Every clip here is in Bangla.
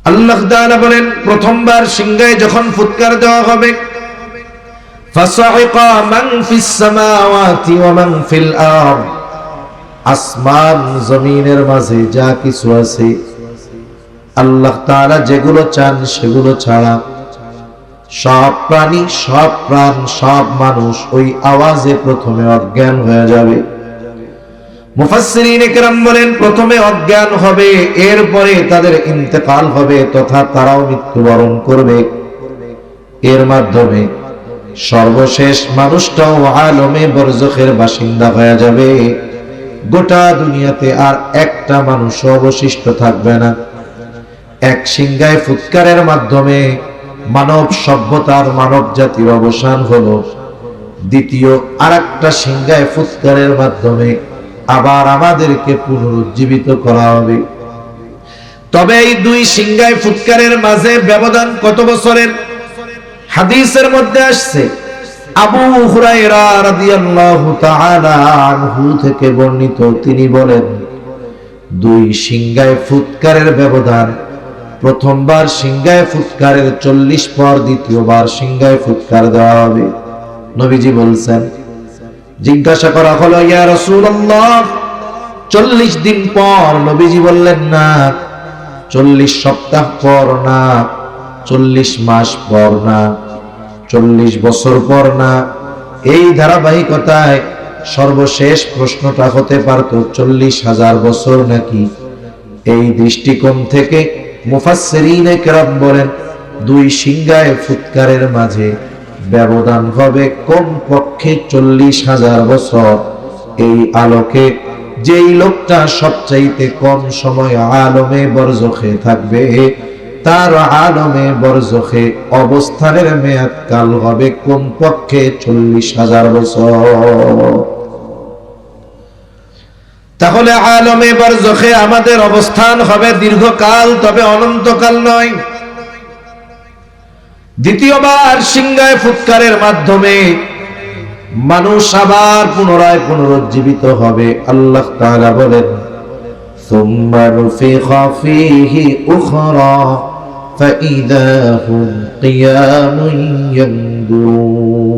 আল্লাহ তাআলা বলেন প্রথমবার সিংহায় যখন ফুৎকার দেওয়া হবে, ফাসাইকা মান ফিস সামাওয়াতি ওয়া মান ফিল আরদ, আসমান জমিনের মাঝে যা কিছু আছে আল্লাহ তাআলা যেগুলো চান সেগুলো ছাড়া সব প্রাণী, সব প্রাণ, সব মানুষ ওই আওয়াজে প্রথমে অজ্ঞান হয়ে যাবে। মুফাসসিরিনে কেরাম বলেন প্রথমে অজ্ঞান হবে, এরপরে তাদের ইন্তেকাল হবে তথা তারাও মৃত্যুবরণ করবে। এর মাধ্যমে সর্বশেষ মানুষটাও আলমে বরজখের বাসিন্দা হয়ে যাবে। গোটা দুনিয়াতে আর একটা মানুষ অবশিষ্ট থাকবে না। এক সিংহায় ফুৎকারের মাধ্যমে মানব সভ্যতার, মানব জাতির অবসান হলো। দ্বিতীয় আরেকটা সিংহায় ফুৎকারের মাধ্যমে আবার আমাদেরকে পুনরুজ্জীবিত করা হবে। তবে এই দুই সিংহায় ফুৎকারের মাঝে ব্যবধান কত বছরের? হাদিসের মধ্যে আসছে, আবু হুরায়রা রাদিয়াল্লাহু তাআলা আনহু থেকে বর্ণিত, তিনি বলেন দুই সিংহায় ফুৎকারের ব্যবধান, প্রথমবার সিংহায় ফুৎকারের 40 পর দ্বিতীয়বার সিংহায় ফুৎকার দেওয়া হবে। নবীজি বলছেন, জিজ্ঞাসা করা হলো, ইয়া রাসূলুল্লাহ 40 দিন পর? নবীজি বললেন না, 40 সপ্তাহ পর না, 40 মাস পর না, 40 বছর পর না। এই ধারাবাহিকতায় সর্বশেষ প্রশ্নটা হতে পারত 40,000 বছর নাকি। এই দৃষ্টিকোণ থেকে মুফাসসিরিনে কেরাম বলেন দুই সিংহায় ফুৎকারের মাঝে ব্যবধান হবে কমপক্ষে 40,000 বছর। এই আলোকে যেই লোকটা সবচাইতে কম সময় আলমে বরজখে থাকবে, তার আলমে বরজখে অবস্থানের মেয়াদ কাল হবে কমপক্ষে 40,000 বছর। তাহলে আলমে বরজখে আমাদের অবস্থান হবে দীর্ঘকাল, তবে অনন্তকাল নয়। দ্বিতীয়বার সিংহায় ফুৎকারের মাধ্যমে মানুষ আবার পুনরায় পুনরুজ্জীবিত হবে। আল্লাহ তাআলা বলেন, সুম্মা নুফিখা ফীহি উখরা ফাইযা হুম কিয়ামুন ইয়ানদুরুন।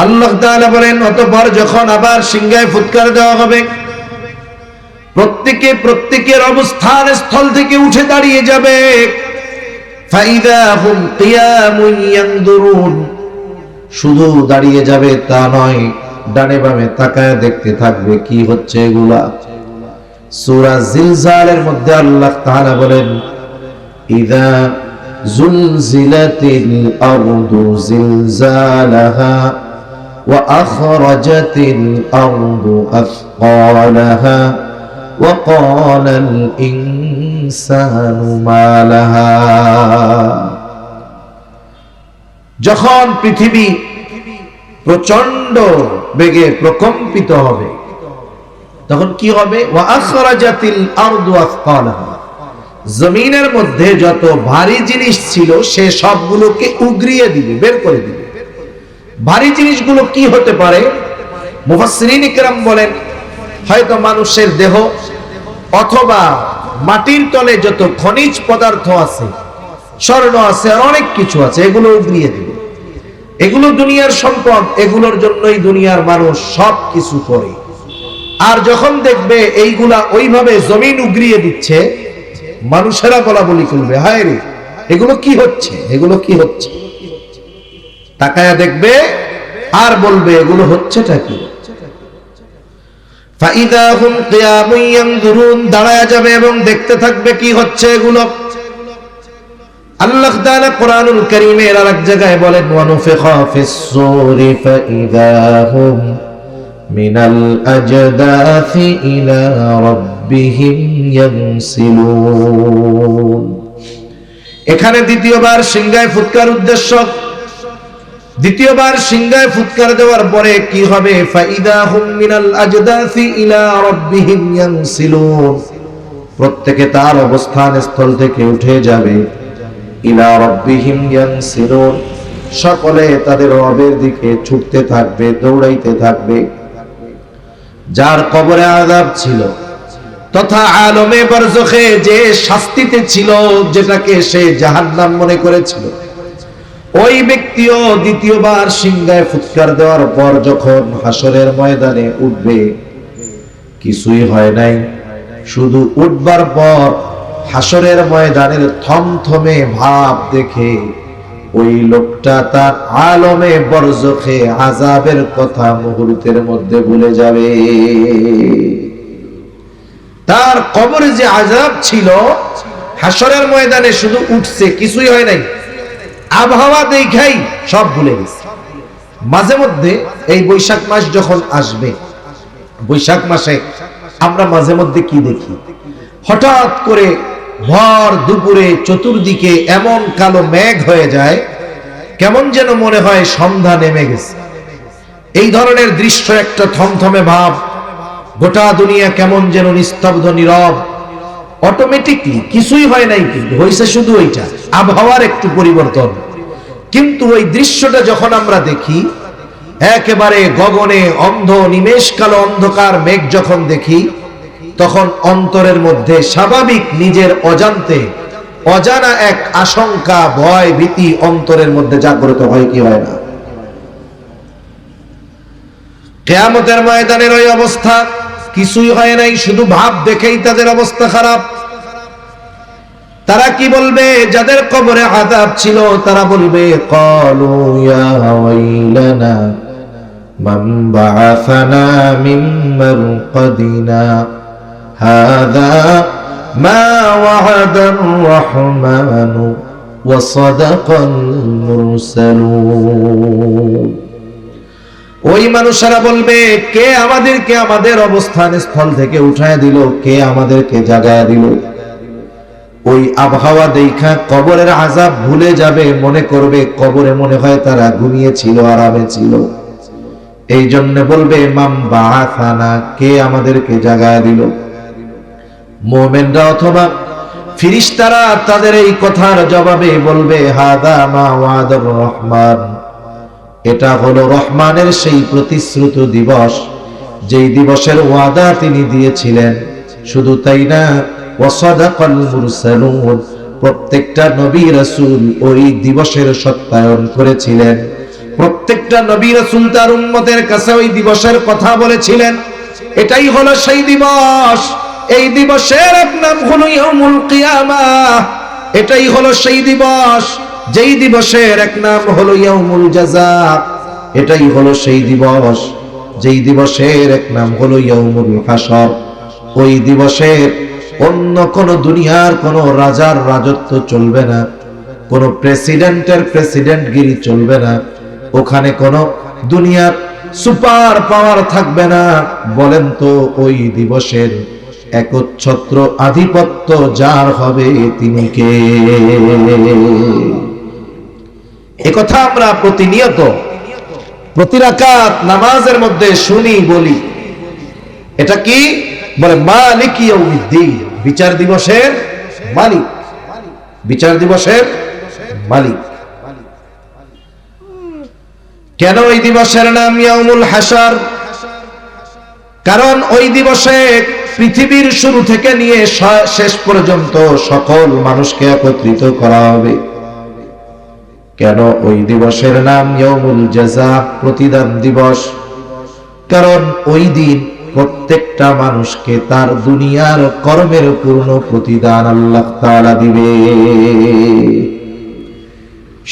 আল্লাহ তাআলা বলেন অতঃপর যখন আবার সিংহায় ফুৎকার দেওয়া হবে, প্রত্যেকে প্রত্যেকের অবস্থান স্থল থেকে উঠে দাঁড়িয়ে যাবে। ফাইযা হুম কিয়ামুন ইয়ানদুরুন, শুধু দাঁড়িয়ে যাবে তা নয়, ডানে বামে তাকায় দেখতে থাকবে কি হচ্ছে এগুলা। সূরা জিলজালের মধ্যে আল্লাহ তাআলা বলেন, ইযা জুলজিলাতিল আরদু জিলজালাহা ওয়া আখরাজাতিল আরদু আথকালাহা ওয়া ক্বালাল ইনসানু মা লাহা। যখন পৃথিবী প্রচন্ড বেগে প্রকম্পিত হবে তখন কি হবে? ওয়া আখরাজাতিল আরদু আথকালাহা, জমিনের মধ্যে যত ভারী জিনিস ছিল সে সবগুলোকে উগরিয়ে দিবে, বের করে দিবে। ভারী জিনিসগুলো কি হতে পারে? মুফাসসিরিনে কেরাম বলেন হয়তো মানুষের দেহ অথবা মাটির তলে যত খনিজ পদার্থ আছে, স্বর্ণ আছে, আর অনেক কিছু আছে, এগুলো উগরিয়ে দিবে। এগুলো দুনিয়ার সম্পদ, এগুলোর জন্যই দুনিয়ার মানুষ সব কিছু করে। আর যখন দেখবে এইগুলা ওইভাবে জমিন উগরিয়ে দিচ্ছে, মানুষেরা বলা বলি করবে, হায় রে এগুলো কি হচ্ছে, এগুলো কি হচ্ছে। তাকায়া দেখবে আর বলবে এগুলো হচ্ছেটা কি। ফাইদা হুম কিয়ামুন ইয়ানজুরুন, দাঁড়ায়া যাবে এবং দেখতে থাকবে কি হচ্ছে এগুলো। আল্লাহ তাআলা কোরআনুল কারীমের আরেক জায়গায় বলেন, ওয়া নুফিখা ফিস সূরি ফাইদা হুম মিনাল আজদাসি ইলা রাব্বিহিম ইয়ানসিলুন। এখানে দ্বিতীয়বার সিংহায় ফুৎকার উদ্দেশ্য। দ্বিতীয়বার সিংহায় ফুৎকার দেওয়ার পরে কি হবে? ফাইদা হুম মিনাল আজদাসি ইলা রাব্বিহিম ইয়ানসিলুন, প্রত্যেকে তার অবস্থান স্থল থেকে উঠে যাবে। ইলা রাব্বিহিম ইয়ানসিলুন, সকলে তাদের রবের দিকে ছুটতে থাকবে, দৌড়াইতে থাকবে। যার কবরে আযাব ছিল তথা আলমে বারজখে যে শাস্তিতে ছিল, যেটাকে সে জাহান্নাম মনে করেছিল, ওই ব্যক্তিও দ্বিতীয়বার সিংহায় ফুৎকার দেওয়ার পর যখন হাসরের ময়দানে উঠবে, কিছুই হয় নাই, শুধু উঠবার পর হাসরের ময়দানের থমথমে ভাব দেখে ওই লোকটা তার আলমে বরজখে আযাবের কথা মুহূর্তের মধ্যে ভুলে যাবে। তার কবরে যে আযাব ছিল, হাসরের ময়দানে শুধু উঠছে, কিছুই হয় নাই, আবহাওয়া দেখাই সব ভুলে গেছে। মাঝে মধ্যে এই বৈশাখ মাস যখন আসবে, বৈশাখ মাসে আমরা মাঝে মধ্যে কি দেখি, হঠাৎ করে ভর দুপুরে চতুর্দিকে এমন কালো মেঘ হয়ে যায়, কেমন যেন মনে হয় সন্ধ্যা নেমে গেছে। এই ধরনের দৃশ্য, একটা থমথমে ভাব, গোটা দুনিয়া কেমন যেন নিস্তব্ধ নীরব, অটোমেটিকলি কিছুই হয় নাই, কিন্তু হয়েছে শুধু ওইটা আবহাওয়ার একটু পরিবর্তন। কিন্তু ওই দৃশ্যটা যখন আমরা দেখি, একেবারে গগনে অন্ধ নিমেষ কালো অন্ধকার মেঘ যখন দেখি, তখন অন্তরের মধ্যে স্বাভাবিক নিজের অজান্তে অজানা এক আশঙ্কা, ভয়, ভীতি অন্তরের মধ্যে জাগ্রত হয় কি হয় না? কিয়ামতের ময়দানের ওই অবস্থা, কিছুই হয় নাই, শুধু ভাব দেখেই তাদের অবস্থা খারাপ। তারা কি বলবে? যাদের কবরে আযাব ছিল তারা বলবে, ক্বালু ইয়া ওয়াইলানা মান বাআসানা মিন মারকাদিনা হাযা মা ওয়া'আদার রাহমানু ওয়া সাদাকাল মুরসালুন। ওই মানুষেরা বলবে, কে আমাদেরকে আমাদের অবস্থান স্থল থেকে উঠায় দিল, কে আমাদেরকে জাগায়া দিল? ওই আবহাওয়া দেখা কবরের আযাব ভুলে যাবে, মনে করবে কবরে মনে হয় তারা ঘুমিয়েছিল, আরামে ছিল। এই জন্য বলবে, মান বাআসানা, কে আমাদেরকে জাগায়া দিল? মুমিনরা অথবা ফেরেশতারা তাদের এই কথার জবাবে বলবে, হাদা মা ওয়াদার রহমান, এটা হলো রহমানের সেই প্রতিশ্রুত দিবস, যেই দিবসের ওয়াদা তিনি দিয়েছিলেন। শুধু তাই না, ওয়াসাদাকাল মুরসালুন, প্রত্যেকটা নবী রাসূল ওই দিবসের সত্যায়ন করেছিলেন। প্রত্যেকটা নবী রাসূল তার উম্মতের কাছে ওই দিবসের কথা বলেছিলেন। এটাই হলো সেই দিবস। এই দিবসের এক নাম হলো ইয়াউমুল কিয়ামাহ। এটাই হলো সেই দিবস যেই দিবসের এক নাম হলো ইয়াউমুল জাযা। এটাই হলো সেই দিবস যেই দিবসের এক নাম হলো ইয়াউমুল হাসর। ওই দিবসের অন্য কোন দুনিয়ার কোন রাজার রাজত্ব চলবে না, কোন প্রেসিডেন্টের প্রেসিডেন্টগিরি চলবে না, ওখানে কোন দুনিয়ার সুপার পাওয়ার থাকবে না। বলেন তো, ওই দিবসের একচ্ছত্র আধিপত্য যার হবে তিনি কে? একথা আমরা প্রতিনিয়ত প্রতি রাকাত নামাজের মধ্যে শুনি, বলি। এটা কি বলে? মালিক ইয়াউমিদ্দিন, বিচার দিবসের মালিক, বিচার দিবসের মালিক। কেন ওই দিবসের নাম ইয়াউমুল হাসর? কারণ ওই দিবসে পৃথিবীর শুরু থেকে নিয়ে শেষ পর্যন্ত সকল মানুষকে একত্রিত করা হবে। কেন ওই দিবসের নাম ইয়াউমুল জাযা, প্রতিদান দিবস? কারণ ওই দিন প্রত্যেকটা মানুষকে তার দুনিয়ার কর্মের পূর্ণ প্রতিদান আল্লাহ তাআলা দিবে।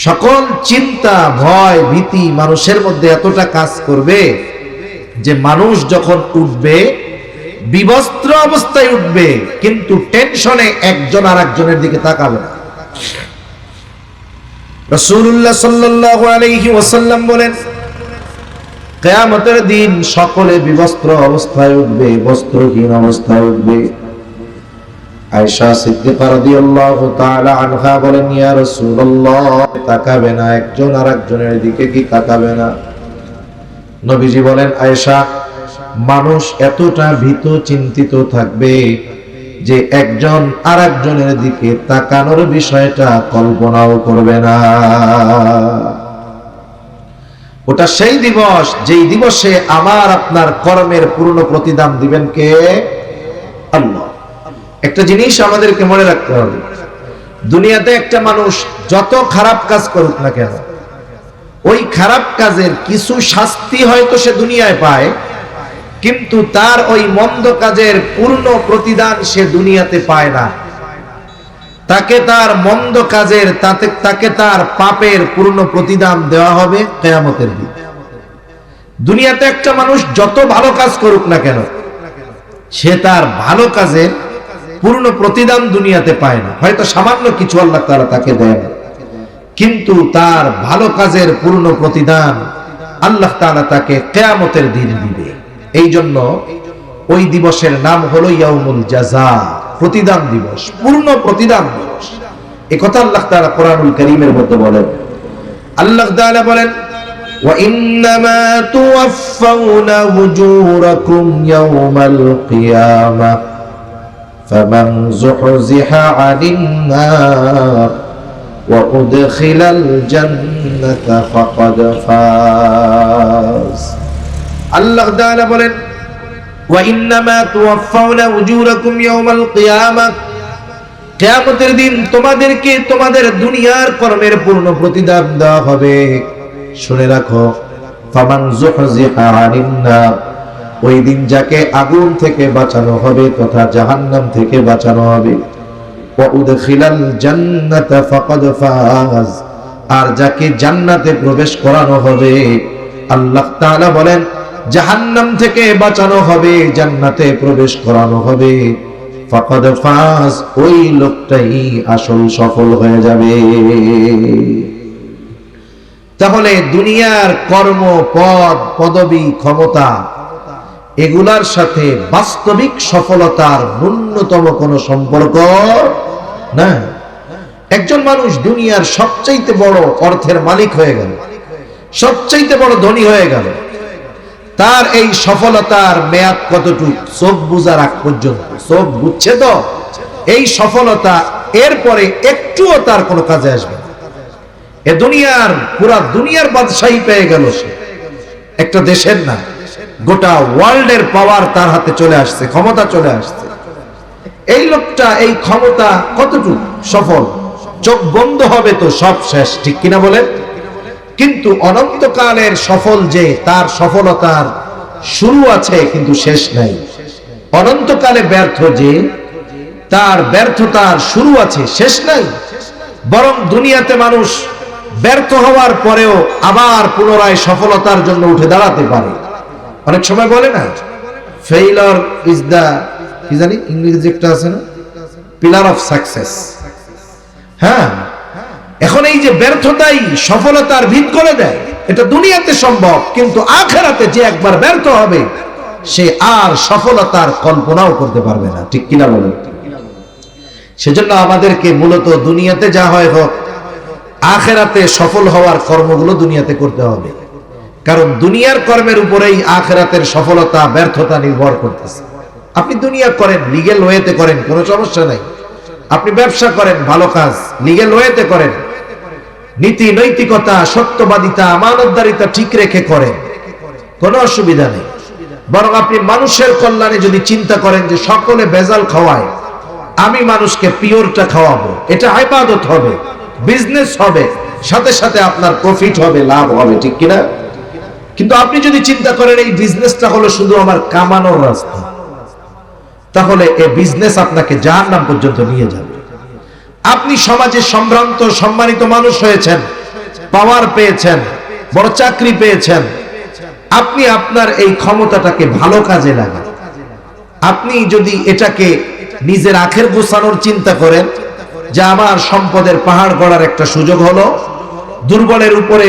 সকল চিন্তা, ভয়, ভীতি মানুষের মধ্যে এতটা কাজ করবে যে মানুষ যখন উঠবে, বিবস্ত্র অবস্থায় উঠবে, কিন্তু টেনশনে একজন আরেকজনের দিকে তাকাবে না। রাসূলুল্লাহ সাল্লাল্লাহু আলাইহি ওয়াসাল্লাম বলেন, কিয়ামতের দিন সকলে বিবস্ত্র অবস্থায় উঠবে, বস্ত্রহীন অবস্থায় উঠবে। আয়েশা সিদ্দিকা রাদিয়াল্লাহু তাআলা আনহা বলেন, ইয়া রাসূলুল্লাহ, তাকাবে না, একজন আরেকজনের দিকে কি তাকাবে না? নবীজি বলেন, আয়েশা, মানুষ এতটা ভীত চিন্তিত থাকবে যে একজন আরেকজনের দিকে তাকানোর বিষয়টা কল্পনাও করবে না। ওটা সেই দিবস যেই দিবসে আমার আপনার কর্মের পূর্ণ প্রতিদান দিবেন কে? আল্লাহ। একটা জিনিস আমাদেরকে মনে রাখতে হবে, দুনিয়াতে একটা মানুষ যত খারাপ কাজ করুক না কেন, ওই খারাপ কাজের কিছু শাস্তি হয়তো সে দুনিয়ায় পায়, কিন্তু তার ওই মন্দ কাজের পূর্ণ প্রতিদান সে দুনিয়াতে পায় না। তাকে তার মন্দ কাজের তাকে তার পাপের পূর্ণ প্রতিদান দেওয়া হবে কিয়ামতের দিন। দুনিয়াতে একটা মানুষ যত ভালো কাজ করুক না কেন, সে তার ভালো কাজের পূর্ণ প্রতিদান দুনিয়াতে পায় না। হয়তো সামান্য কিছু আল্লাহ তাআলা তাকে দেন, কিন্তু তার ভালো কাজের পূর্ণ প্রতিদান আল্লাহ তাআলা তাকে কিয়ামতের দিন দিবে। এই জন্য ওই দিবসের নাম হলো ইয়াউমুল জাযা, প্রতিদান দিবস, পূর্ণ প্রতিদান দিবস। এই কথা আল্লাহ তাআলা কোরআনুল কারীমের মধ্যে বলেন। আল্লাহ তাআলা বলেন, ওয়া ইন্নামা তুওয়াফাউনা উজুরাকুম ইয়াউমাল কিয়ামাহ ফামান যুহজিহা আনিন নার ওয়া উদখিলাল জান্নাতা ফাকাদ ফাজ। আল্লাহ তাআলা বলেন, ওয়া ইন্নামা তুওয়াফাউনা উজুরাকুম ইয়াউমাল কিয়ামাহ, কিয়ামতের দিন তোমাদেরকে তোমাদের দুনিয়ার কর্মের পূর্ণ প্রতিদান দেওয়া হবে। শুনে রাখো, ফামান যুহজিহা আনিন নার, ওই দিন যাকে আগুন থেকে বাঁচানো হবে তথা জাহান্নাম থেকে বাঁচানো হবে, ওয়া উদখিলাল জান্নাতা ফাকাদ ফাজ, আর যাকে জান্নাতে প্রবেশ করানো হবে, আল্লাহ তাআলা বলেন জাহান্নাম থেকে বাঁচানো হবে, জান্নাতে প্রবেশ করানো হবে, ফাকাদ ফাজ, ওই লোকটাই আসল সফল হয়ে যাবে। তাহলে দুনিয়ার কর্ম, পদ, পদবী, ক্ষমতা এগুলার সাথে বাস্তবিক সফলতার ন্যূনতম কোনো সম্পর্ক না। একজন মানুষ দুনিয়ার সবচাইতে বড় অর্থের মালিক হয়ে গেল, সবচাইতে বড় ধনী হয়ে গেল, তার এই সফলতার মেয়াদ কতটুক? চোখ বুঝার আগ পর্যন্ত। চোখ বুঝছে তো এই সফলতা, এরপরে একটুও তার কোনো কাজে আসবে না। এ দুনিয়ার পুরা দুনিয়ার বাদশাহী পেয়ে গেল সে, একটা দেশের না, গোটা ওয়ার্ল্ডের পাওয়ার তার হাতে চলে আসছে, ক্ষমতা চলে আসছে। এই লোকটা এই ক্ষমতা কতটুক সফল? চোখ বন্ধ হবে তো সব শেষ, ঠিক কিনা বলেন? কিন্তু অনন্তকালের সফল যে, তার সফলতার শুরু আছে কিন্তু শেষ নাই। অনন্তকালে ব্যর্থ যে, তার ব্যর্থতার শুরু আছে, শেষ নাই। বরং দুনিয়াতে মানুষ ব্যর্থ হওয়ার পরেও আবার পুনরায় সফলতার জন্য উঠে দাঁড়াতে পারে। অনেক সময় বলে না, ফেইলার ইজ দা, কি জানি ইংরেজি একটা আছে না, পিলার অফ সাকসেস। হ্যাঁ, এখন এই যে ব্যর্থতাই সফলতার ভিত করে দেয়, এটা দুনিয়াতে সম্ভব, কিন্তু আখিরাতে যে একবার ব্যর্থ হবে সে আর সফলতার কল্পনাও করতে পারবে না, ঠিক কিনা বলেন? সেজন্য আমাদেরকে মূলত দুনিয়াতে যা হয় হোক, আখিরাতে সফল হওয়ার কর্মগুলো দুনিয়াতে করতে হবে। কারণ দুনিয়ার কর্মের উপরেই আখিরাতের সফলতা ব্যর্থতা নির্ভর করতেছে। আপনি দুনিয়া করেন, লিগ্যাল ওয়েতে করেন, কোনো সমস্যা নাই। আপনি ব্যবসা করেন, ভালো কাজ, লিগ্যাল ওয়েতে করেন, নীতি নৈতিকতা, সত্যবাদিতা, আমানতদারিতা ঠিক রেখে করেন, কোনো অসুবিধা নেই। বরং আপনি মানুষের কল্যাণে যদি চিন্তা করেন যে সকলে ভেজাল খাওয়ায়, আমি মানুষকে পিওরটা খাওয়াবো, এটা ইবাদত হবে, বিজনেস হবে, সাথে সাথে আপনার প্রফিট হবে, লাভ হবে, ঠিক কিনা? কিন্তু আপনি যদি চিন্তা করেন এই বিজনেসটা হলো শুধু আমার কামানোর রাস্তা, তাহলে এই বিজনেস আপনাকে জাহান্নাম পর্যন্ত নিয়ে যাবে। আপনি সমাজে সম্ভ্রান্ত সম্মানিত মানুষ হয়েছেন, পাওয়ার পেয়েছেন, বড় চাকরি পেয়েছেন, আপনি আপনার এই ক্ষমতাটাকে ভালো কাজে লাগান। আপনি যদি এটাকে নিজের আখের গোছানোর চিন্তা করেন যে আমার সম্পদের পাহাড় গড়ার একটা সুযোগ হলো, দুর্বলের উপরে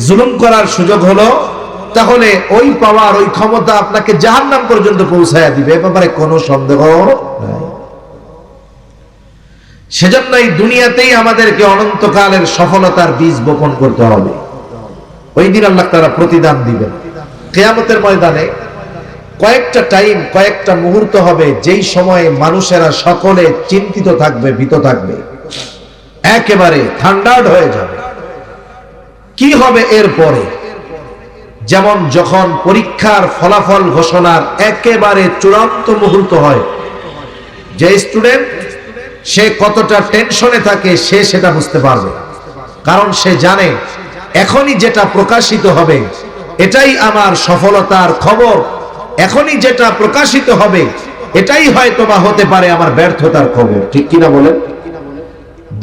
জুলুম করার সুযোগ হলো, তাহলে ওই পাওয়ার, ওই ক্ষমতা আপনাকে জাহান্নাম পর্যন্ত পৌঁছায়া দিবে, এ ব্যাপারে কোনো সন্দেহ নাই। সেজন্য এই দুনিয়াতেই আমাদেরকে অনন্তকালের সফলতার বীজ বপন করতে হবে। ওই দিন আল্লাহ তাআলা প্রতিদান দিবেন। কিয়ামতের ময়দানে কয়েকটা টাইম, কয়েকটা মুহূর্ত হবে যেই সময়ে মানুষেরা সকলে চিন্তিত থাকবে, ভীত থাকবে, একেবারে থান্ডার্ড হয়ে যাবে। কি হবে এরপরে? যেমন যখন পরীক্ষার ফলাফল ঘোষণার একেবারে চূড়ান্ত মুহূর্ত হয়, যে স্টুডেন্ট সে কতটা টেনশনে থাকে সে সেটা বুঝতে পারবে, কারণ সে জানে এখনই যেটা প্রকাশিত হবে এটাই আমার সফলতার খবর, এখনই যেটা প্রকাশিত হবে এটাই হয়তো বা হতে পারে আমার ব্যর্থতার খবর। ঠিক কিনা বলেন?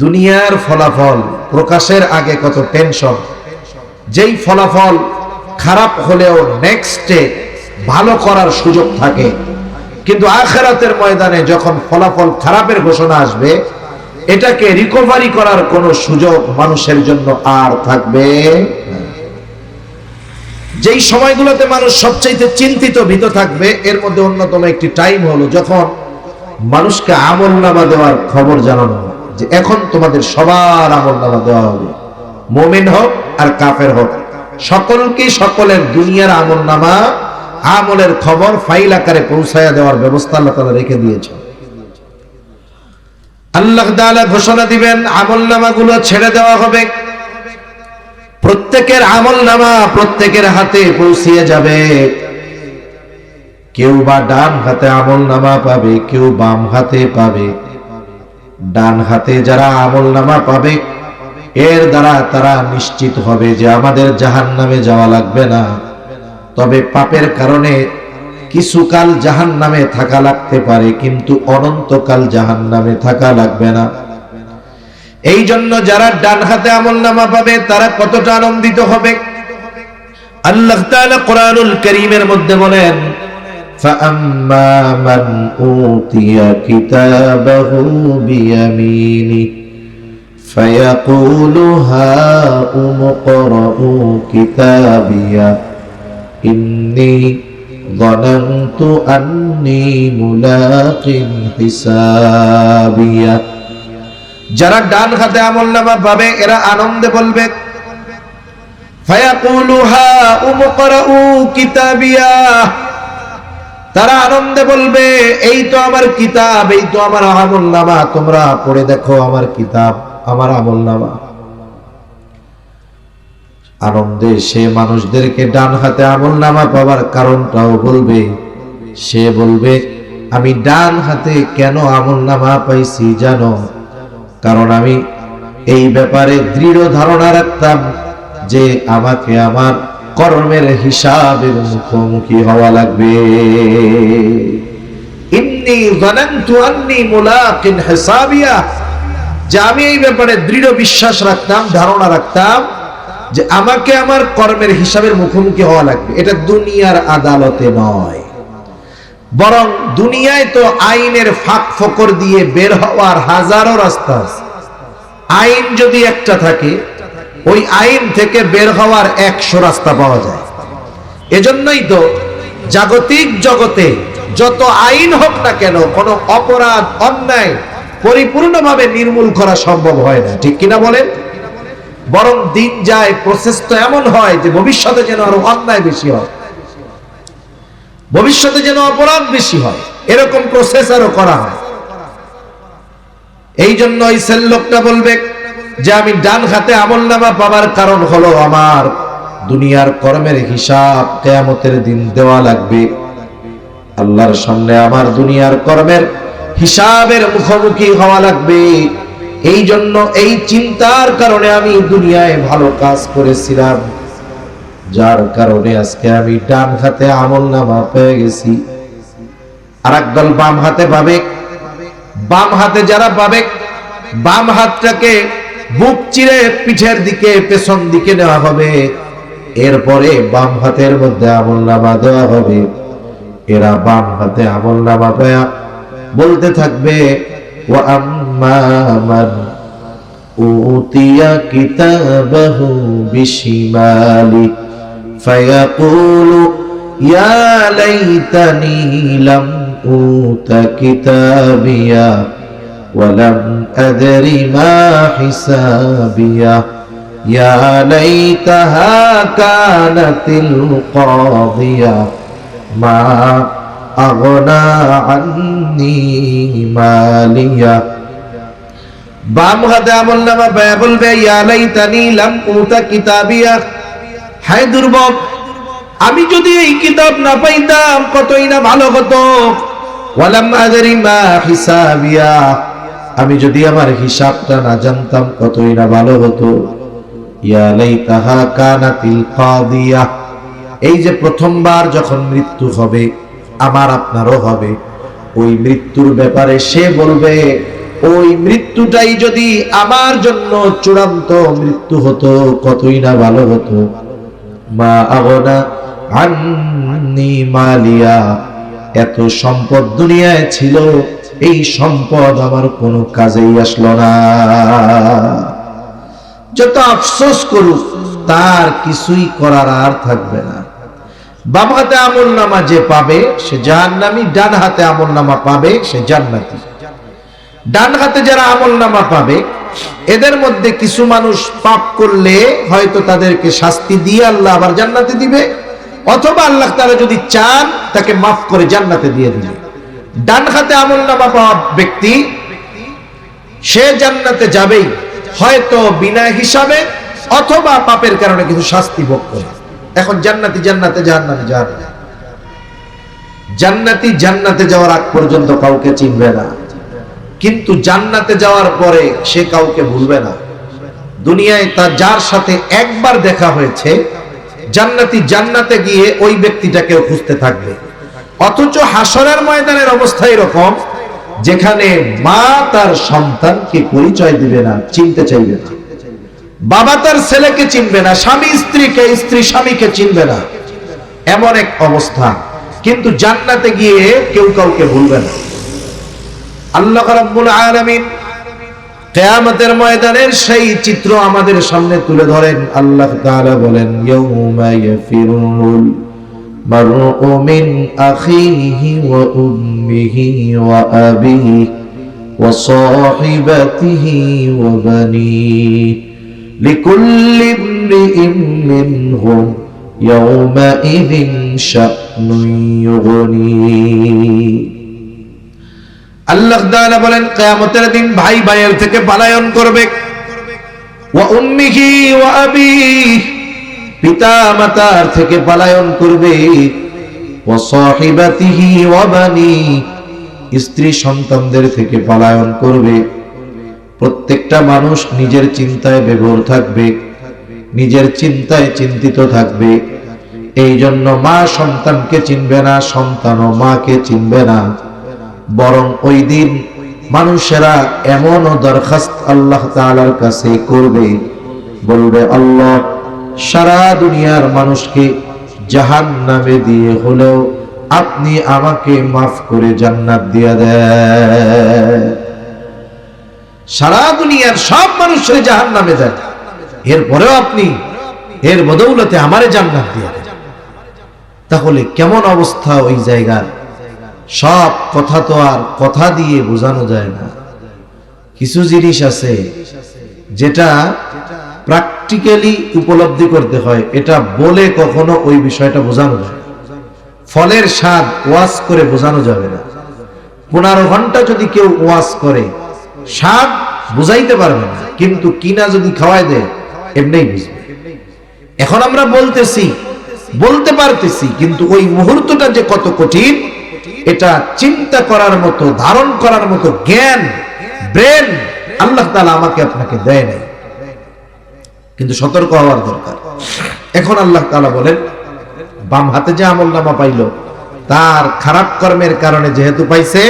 দুনিয়ার ফলাফল প্রকাশের আগে কত টেনশন, যেই ফলাফল খারাপ হলেও নেক্সটে ভালো করার সুযোগ থাকে, কিন্তু আখিরাতের ময়দানে যখন ফলাফল খারাপের ঘোষণা আসবে এটাকে রিকভারি করার কোনো সুযোগ মানুষের জন্য আর থাকবে না। যেই সময়গুলোতে মানুষ সবচাইতে চিন্তিত ভীত থাকবে এর মধ্যে অন্যতম একটি টাইম হলো যখন মানুষকে আমলনামা দেওয়ার খবর জানানো হয় যে এখন তোমাদের সবার আমলনামা দেওয়া হবে, মুমিন হোক আর কাফের হোক, সকলকে সকলের দুনিয়ার আমলনামা আমলের খবর ফাইল আকারে পৌঁছায়া দেওয়ার ব্যবস্থা আল্লাহ তাআলা রেখে দিয়েছেন। আল্লাহ তাআলা ঘোষণা দিবেন আমলনামাগুলো ছেড়ে দেওয়া হবে, প্রত্যেকের আমলনামা প্রত্যেকের হাতে পৌঁছিয়ে যাবে। কেউ বা ডান হাতে আমলনামা পাবে, কেউ বাম হাতে পাবে। ডান হাতে যারা আমলনামা পাবে এর দ্বারা তারা নিশ্চিত হবে যে আমাদের জাহান্নামে যাওয়া লাগবে না, তবে পাপের কারণে কিছুকাল জাহান্নামে থাকা লাগতে পারে কিন্তু অনন্তকাল জাহান্নামে থাকা লাগবে না। এই জন্য যারা ডান হাতে আমলনামা পাবে তারা কতটা আনন্দিত হবে। আল্লাহ তাআলা কোরআনুল কারীমের মধ্যে বলেন فَأَمَّا مَنْ أُوتِيَ كِتَابَهُ بِيَمِينِهِ فَيَقُولُ هَاؤُمُ اقْرَءُوا كِتَابِيَهْ إِنِّي ظَنَنْتُ أَنِّي مُلَاقٍ حِسَابِيَهْ। যারা ডান হাতে আমলনামা পাবে এরা আনন্দে বলবে ফায়াকুলু হাউম ইকরাউ কিতাবিয়া, তারা আনন্দে বলবে এই তো আমার কিতাব, এই তো আমার আমলনামা, তোমরা পড়ে দেখো আমার কিতাব, আমার আমলনামা। আনন্দে সে মানুষদেরকে ডান হাতে আমলনামা পাওয়ার কারণটাও বলবে। সে বলবে আমি ডান হাতে কেন আমলনামা পাইছি জানো? কারণ আমি এই ব্যাপারে দৃঢ় ধারণা রাখতাম যে আমাকে আমার কর্মের হিসাবের মুখোমুখি হওয়া লাগবে। ইন্নী যানানতু আন্নী মুলাকিন হিসাবিয়া, যে আমি এই ব্যাপারে দৃঢ় বিশ্বাস রাখতাম, ধারণা রাখতাম যে আমাকে আমার কর্মের হিসাবের মুখোমুখি হওয়া লাগবে। এটা দুনিয়ার আদালতে নয়, বরং দুনিয়ায় তো আইনের ফাঁক ফোকর দিয়ে বের হওয়ার হাজারো রাস্তা আছে। আইন যদি একটা থাকে ওই আইন থেকে বের হওয়ার 100 রাস্তা পাওয়া যায়। এজন্যই তো জাগতিক জগতে যত আইন হোক না কেন কোনো অপরাধ অন্যায় পরিপূর্ণভাবে নির্মূল করা সম্ভব হয় না। ঠিক কিনা বলেন? বরং দিন যায় প্রসেস তো এমন হয় যে ভবিষ্যতে যেন আরো অন্যায় বেশি হয়, ভবিষ্যতে যেন অপরাধ বেশি হয়, এরকম প্রসেস আরো করা হয়। এই জন্য এই লোকটা বলবে যে আমি ডান হাতে আমলনামা পাবার কারণ হলো আমার দুনিয়ার কর্মের হিসাব কিয়ামতের দিন দেওয়া লাগবে। আল্লাহর সামনে আমার দুনিয়ার কর্মের হিসাবের মুখোমুখি হওয়া লাগবে। এই জন্য এই চিন্তার কারণে আমি দুনিয়ায় ভালো কাজ করেছিলাম, যার কারণে আজকে আমি ডান হাতে আমলনামা পেয়ে গেছি। আর একদল বাম হাতে পাবে। বাম হাতে যারা পাবে বাম হাতটাকে বুক চিরে পিঠের দিকে পেছন দিকে নেওয়া হবে, এরপরে বাম হাতের মধ্যে আমলনামা দেওয়া হবে। এরা বাম হাতে আমলনামা পেয়া বলতে থাকবে ওয়া আম্মা মান উতিয়া কিতাবাহু বিশিমালি ফায়াকুলু ইয়া লাইতানি লাম উতা কিতাবিয়া ওয়ালাম আদরি মা হিসাবিয়া ইয়া লাইতাহা কানাতিল কাদিয়া মা আগনা আন্নি মালিয়া। বাম হাতে আমলনামা পায়া বলবে ইয়া লাইতানি লাম উতা কিতাবিয়া, হায় দুর্ভোগ, আমি যদি এই কিতাব না পাইতাম কতই না ভালো হতো। ওয়ালাম আদরি মা হিসাবিয়া, আমি যদি আমার হিসাবটা না জানতাম কতই না ভালো হতো। ইয়া লাইতাহা কানাতিল কাদিয়া, এই যে প্রথমবার যখন মৃত্যু হবে, আমার আপনারও হবে, ওই মৃত্যুর ব্যাপারে সে বলবে ওই মৃত্যুটাই যদি আমার জন্য চূড়ান্ত মৃত্যু হতো কতই না ভালো হতো। মা আগনা আন্নি মালিয়া, এত সম্পদ দুনিয়ায় ছিল, এই সম্পদ আমার কোনো কাজেই আসলো না। যত আফসোস করুক তার কিছুই করার আর থাকবে না। বাম হাতে আমলনামা যে পাবে সে জাহান্নামী, ডান হাতে আমলনামা পাবে সে জান্নাতি। ডান হাতে যারা আমলনামা পাবে এদের মধ্যে কিছু মানুষ পাপ করলে হয়তো তাদেরকে শাস্তি দিয়ে আল্লাহ আবার জান্নাতে দিবে, অথবা আল্লাহ তাআলা যদি চান তাকে মাফ করে জান্নাতে দিয়ে দিবে। ডান হাতে আমলনামা পাওয়া ব্যক্তি সে জান্নাতে যাবেই, হয়তো বিনা হিসাবে অথবা পাপের কারণে কিছু শাস্তি ভোগ করে। এখন জান্নাতি জান্নাতে, জাহান্নামী জাহান্নামে। জান্নাতি জান্নাতে যাওয়ার আগ পর্যন্ত কাউকে চিনবে না, কিন্তু জান্নাতে যাওয়ার পরে সে কাউকে ভুলবে না। দুনিয়ায় তার যার সাথে একবার দেখা হয়েছে, জান্নাতি জান্নাতে গিয়ে ওই ব্যক্তিটাকেও খুঁজতে থাকবে। অথচ হাসরের ময়দানের অবস্থা এরকম, যেখানে মা তার সন্তানকে পরিচয় দিবে না, চিনতে চাইবে না, বাবা তার ছেলেকে চিনবে না, স্বামী স্ত্রীকে, স্ত্রী স্বামীকে চিনবে না, এমন এক অবস্থা। কিন্তু জান্নাতে গিয়ে কেউ কাউকে ভুলবে না। আল্লাহ রাব্বুল আলামিন কিয়ামতের ময়দানের সেই চিত্র আমাদের সামনে তুলে ধরেন। আল্লাহ তাআলা বলেন, ইয়াউমা ইয়াফিরুল মারউ মিন আখিহি ওয়া উম্মিহি ওয়া আবিহি ওয়া সাহিবাতিহি ওয়া বানিহি লিকুল্লি ইমরিইন মিনহুম ইয়াউমাইযিন শা'নুন ইউগনি। আল্লাহ তাআলা বলেন, কিয়ামতের দিন ভাই ভাইয়ের থেকে পলায়ন করবে। ওয়া উম্মিহি ওয়া আবিহি, পিতা মাতার থেকে পলায়ন করবে। ওয়া সাহিবাতিহি ওয়া বানিহি, স্ত্রী সন্তানদের থেকে পলায়ন করবে। প্রত্যেকটা মানুষ নিজের চিন্তায় বিভোর থাকবে, নিজের চিন্তায় চিন্তিত থাকবে। এই জন্য মা সন্তানকে চিনবে না, সন্তানও মাকে চিনবে না। বরং ওই দিন মানুষেরা এমনও দরখাস্ত আল্লাহ তাআলার কাছে করবে, বলবে, আল্লাহ সারা দুনিয়ার মানুষকে জাহান্নামে দিয়ে হলেও আপনি আমাকে মাফ করে জান্নাত দিয়ে দেন। সারা দুনিয়ার সব মানুষের জাহান্নামে দেন, এরপরেও আপনি এর বদৌলতে আমারে জান্নাত দিয়ে দেন। তাহলে কেমন অবস্থা ওই জায়গার? সব কথা তো আর কথা দিয়ে বোঝানো যায় না। কিছু জিনিস আছে যেটা প্র্যাকটিক্যালি উপলব্ধি করতে হয়, এটা বলে কখনো ওই বিষয়টা বোঝানো যায়। ফলের স্বাদ ওয়াজ করে বোঝানো যাবে না। 15 ঘন্টা যদি কেউ ওয়াজ করে স্বাদ বুঝাইতে পারবে না, কিন্তু কিনা যদি খাওয়াই দেয় এমনিই বুঝবে। এখন আমরা বলতেছি, বলতে পারতেছি, কিন্তু ওই মুহূর্তটা যে কত কঠিন এটা চিন্তা করার মতো, ধারণ করার মতো জ্ঞান, ব্রেন আল্লাহ তাআলা আমাকে আপনাকে দেয় নাই। কিন্তু সতর্ক হওয়ার দরকার। এখন আল্লাহ তাআলা বলেন, বাম হাতে যে আমলনামা পাইল তার খারাপ কর্মের কারণে যেহেতু পাইছে,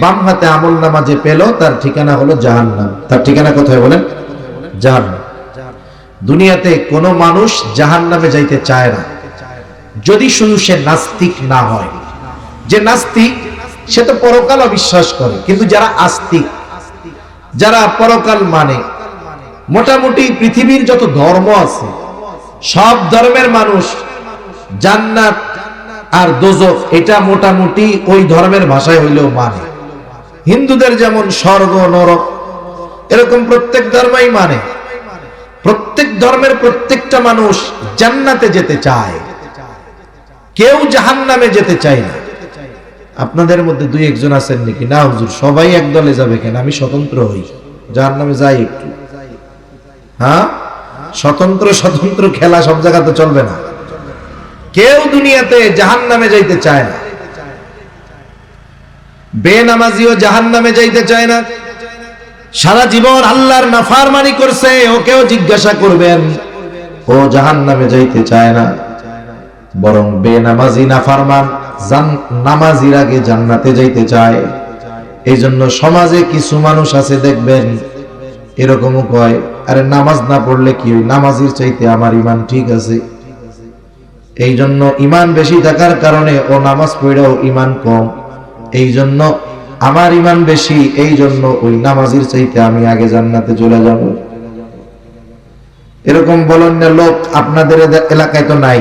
বাম হাতে আমলনামা যে পেল তার ঠিকানা হলো জাহান্নাম। তার ঠিকানা কোথায় বলেন? জাহান্নাম। দুনিয়াতে কোনো মানুষ জাহান্নামে যাইতে চায় না, যদি শুধু সে নাস্তিক না হয়। যে নাস্তিক সে তো পরকাল অবিশ্বাস করে, কিন্তু যারা আস্তিক, যারা পরকাল মানে, মোটামুটি পৃথিবীর যত ধর্ম আছে সব ধর্মের মানুষ জান্নাত আর দোজখ এটা মোটামুটি ওই ধর্মের ভাষায় হইলেও মানে। হিন্দুদের যেমন স্বর্গ নরক, এরকম প্রত্যেক ধর্মই মানে। প্রত্যেক ধর্মের প্রত্যেকটা মানুষ জান্নাতে যেতে চায়, কেউ জাহান্নামে যেতে চায় না। আপনাদের মধ্যে 2-1 আছেন নাকি? না হুজুর, সবাই এক দলে যাবে কেন, আমি স্বতন্ত্র হই, জাহান্নামে যাই একটু। হ্যাঁ, স্বতন্ত্র স্বতন্ত্র খেলা সব জায়গাতে চলবে না। কেউ দুনিয়াতে জাহান্নামে যাইতে চায় না। বেনামাজিও জাহান্নামে যাইতে চায় না। সারা জীবন আল্লাহর নাফরমানি করছে, ওকেও জিজ্ঞাসা করবেন, ও জাহান্নামে যাইতে চায় না। বরং বেনামাজি নাফরমান নামাজির আগে জান্নাতে যাইতে চায়। এই জন্য সমাজে কিছু মানুষ আছে দেখবেন এরকমও কয়, আরে নামাজ না পড়লে কি, নামাজির চাইতে আমার ঈমান ঠিক আছে। এই জন্য ঈমান বেশি থাকার কারণে ও নামাজ পড়েও ঈমান কম, এই জন্য আমার ঈমান বেশি, এই জন্য ওই নামাজির চাইতে আমি আগে জান্নাতে চলে যাব। এরকম বলেন না লোক আপনাদের এলাকায় তো নাই,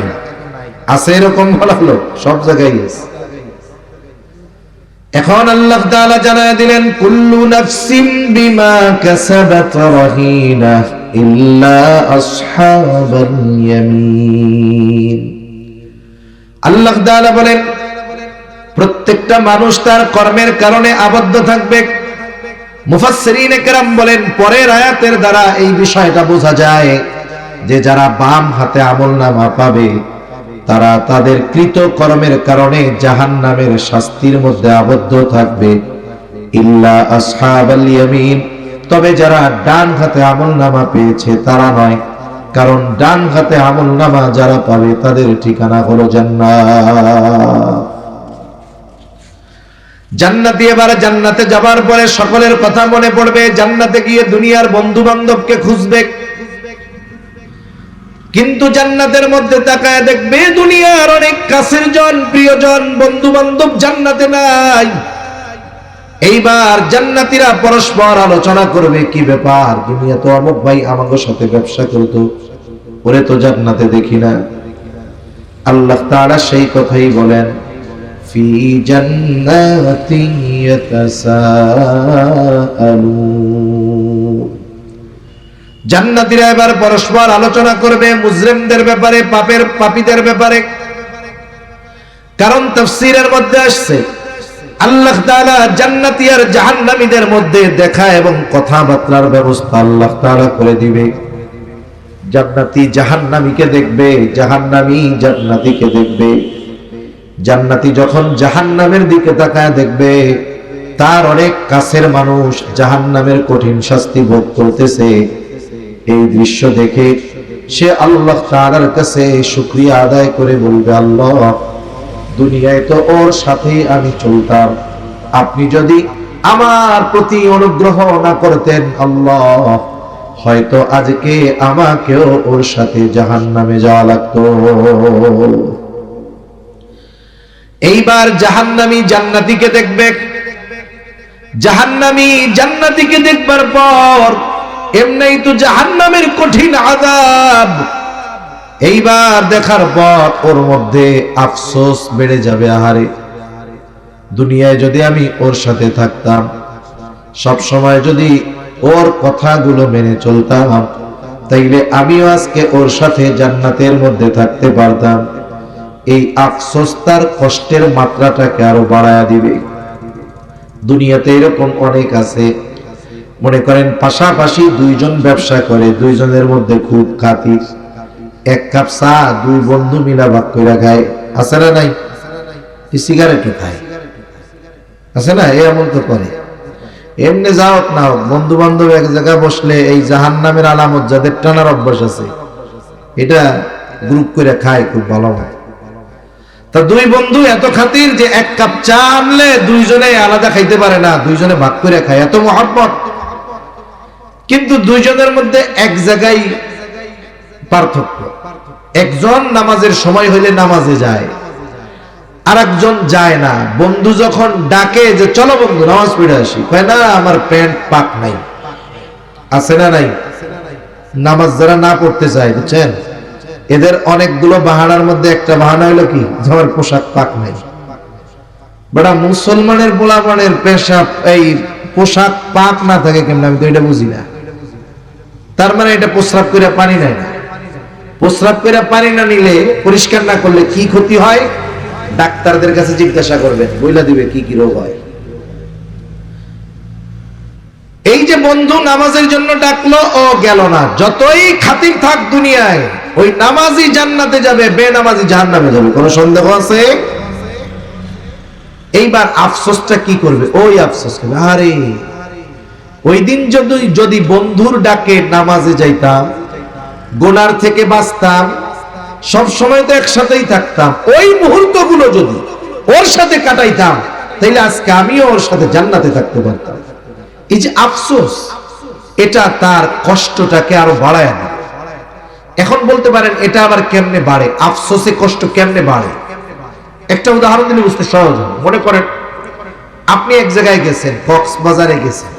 আছে এরকম বলা লোক সব জায়গায় আছে। এখন আল্লাহ তাআলা জানায় দিলেন, কুল্লু নাফসিন বিমা কাসাবাত রাহিনা ইল্লা আসহাবাল ইয়ামিন। আল্লাহ তাআলা বলেন প্রত্যেকটা মানুষ তার কর্মের কারণে আবদ্ধ থাকবে। মুফাসসিরিনে কেরাম বলেন পরের আয়াতের দ্বারা এই বিষয়টা বোঝা যায় যে যারা বাম হাতে আমলনামা পাবে তারা তাদের কৃত কর্মের কারণে জাহান্নামের শাস্তির মধ্যে আবদ্ধ থাকবে। ইল্লা আসহাবাল ইয়ামিন, তবে যারা ডান হাতে আমলনামা পেয়েছে তারা নয়, কারণ ডান হাতে আমলনামা যারা পাবে তাদের ঠিকানা হলো জান্নাত। জান্নাতি এবার জান্নাতে যাবার পরে সকলের কথা মনে পড়বে, জান্নাতে গিয়ে দুনিয়ার বন্ধু বান্ধবকে খুঁজবে, কিন্তু জান্নাতের মধ্যে তাকায় দেখবে দুনিয়ার অনেক কাছের জন, প্রিয়জন, বন্ধু বান্ধব জান্নাতে নাই। এইবার জান্নাতীরা পরস্পর আলোচনা করবে, কি ব্যাপার, দুনিয়া তো অমুক ভাই আমাকে সাথে ব্যবসা করতো, ওরে তো জান্নাতে দেখি না। আল্লাহ তাআলা সেই কথাই বলেন, ফি জান্নাতিন ইয়াতাসাআলুন। জান্নাতীরা এবার পরস্পর আলোচনা করবে মুজরিমদের ব্যাপারে, পাপীদের ব্যাপারে। কারণ তাফসীরের মধ্যে আসছে আল্লাহ তাআলা জান্নাতী আর জাহান্নামীদের মধ্যে দেখা এবং কথাবার্তার ব্যবস্থা আল্লাহ তাআলা করে দিবে। জান্নাতী জাহান্নামীকে দেখবে, জাহান্নামী জান্নাতীকে দেখবে। জান্নাতী যখন জাহান্নামের দিকে তাকায় দেখবে তার অনেক কাছের মানুষ জাহান্নামের কঠিন শাস্তি ভোগ করতেছে। এই দৃশ্য দেখে সে আল্লাহ তাআলার কাছে শুকরিয়া আদায় করে বলবে, আল্লাহ দুনিয়ায় তো ওর সাথে আমি চলতাম, আপনি যদি আমার প্রতি অনুগ্রহ না করতেন আল্লাহ, হয়তো আজকে আমাকেও ওর সাথে জাহান্নামে যাওয়া লাগতো। এইবার জাহান্নামী জান্নাতীকে দেখবে, জাহান্নামী জান্নাতীকে দেখবার পর এমনিই তো জাহান্নামের কঠিন আযাব, এইবার দেখার পর ওর মধ্যে আফসোস বেড়ে যাবে, আহারে দুনিয়ায় যদি আমি ওর সাথে থাকতাম, সব সময় যদি ওর কথাগুলো মেনে চলতাম, তাইলে আমিও আজকে ওর সাথে জান্নাতের মধ্যে থাকতে পারতাম। এই আফসোস তার কষ্টের মাত্রাটাকে আরো বাড়ায়া দিবে। দুনিয়াতে এরকম অনেক আছে, মনে করেন পাশাপাশি দুইজন ব্যবসা করে, দুইজনের মধ্যে খুব খাতির, এক কাপ চা দুই বন্ধু মিলা ভাগ করে খায়, আছে না নাই? সিগারেটও খায়, আছে না? এমন তো করে। এমনি যা হোক না হোক, বন্ধু বান্ধব এক জায়গায় বসলে এই জাহান্নামের আলামত যাদের টানার অভ্যাস আছে, এটা গ্রুপ করে খায় খুব ভালো হয়। তা দুই বন্ধু এত খাতির যে এক কাপ চা আনলে দুইজনে আলাদা খাইতে পারে না, দুইজনে ভাগ করে খায়, এত মহব্বত। কিন্তু দুইজনের মধ্যে এক জায়গায় পার্থক্য, একজন নামাজের সময় হইলে নামাজে যায়, আর একজন যায় না। বন্ধু যখন ডাকে যে চলো বন্ধু নামাজ পড়ে আসি, কয় না আমার প্যান্ট পাক নাই, আছে না নাই? নামাজ যারা না পড়তে চায়, বুঝছেন, এদের অনেকগুলো বাহানার মধ্যে একটা বাহানা হলো কি, আমার পোশাক পাক নাই। বড় মুসলমানের পোলাপানের পেশাব এই পোশাক পাক না থাকে কেমন, আমি তো এটা বুঝি না। তার মানে এটা প্রস্রাব করে পানি নেয় না, প্রস্রাব করে পানি না নিলে, পরিষ্কার না করলে কি ক্ষতি হয় ডাক্তারদের কাছে জিজ্ঞাসা করবেন, বইলা দিবে কি কি রোগ হয়। এই যে বন্ধু নামাজের জন্য ডাকলো, ও গেল না, যতই খাতির থাক দুনিয়ায়, ওই নামাজি জান্নাতে যাবে, বেনামাজি জাহান্নামে যাবে, কোনো সন্দেহ আছে? এইবার আফসোসটা কি করবে? ওই আফসোস করবে, আরে ওই দিন যদি বন্ধুর ডাকে নামাজে যাইতাম, গুনার থেকে বাঁচতাম, সব সময় তো একসাথেই থাকতাম, ওই মুহূর্তগুলো যদি ওর সাথে কাটাইতাম, তাইলে আজকে আমিও ওর সাথে জান্নাতে থাকতে পারতাম। এই যে আফসোস, এটা তার কষ্টটাকে আরো বাড়ায় না। এখন বলতে পারেন এটা আবার কেমনে বাড়ে? আফসোসে কষ্ট কেমনে বাড়ে? একটা উদাহরণ দিলে বুঝতে সহজ হবে। মনে করেন আপনি এক জায়গায় গেছেন, কক্সবাজারে গেছেন।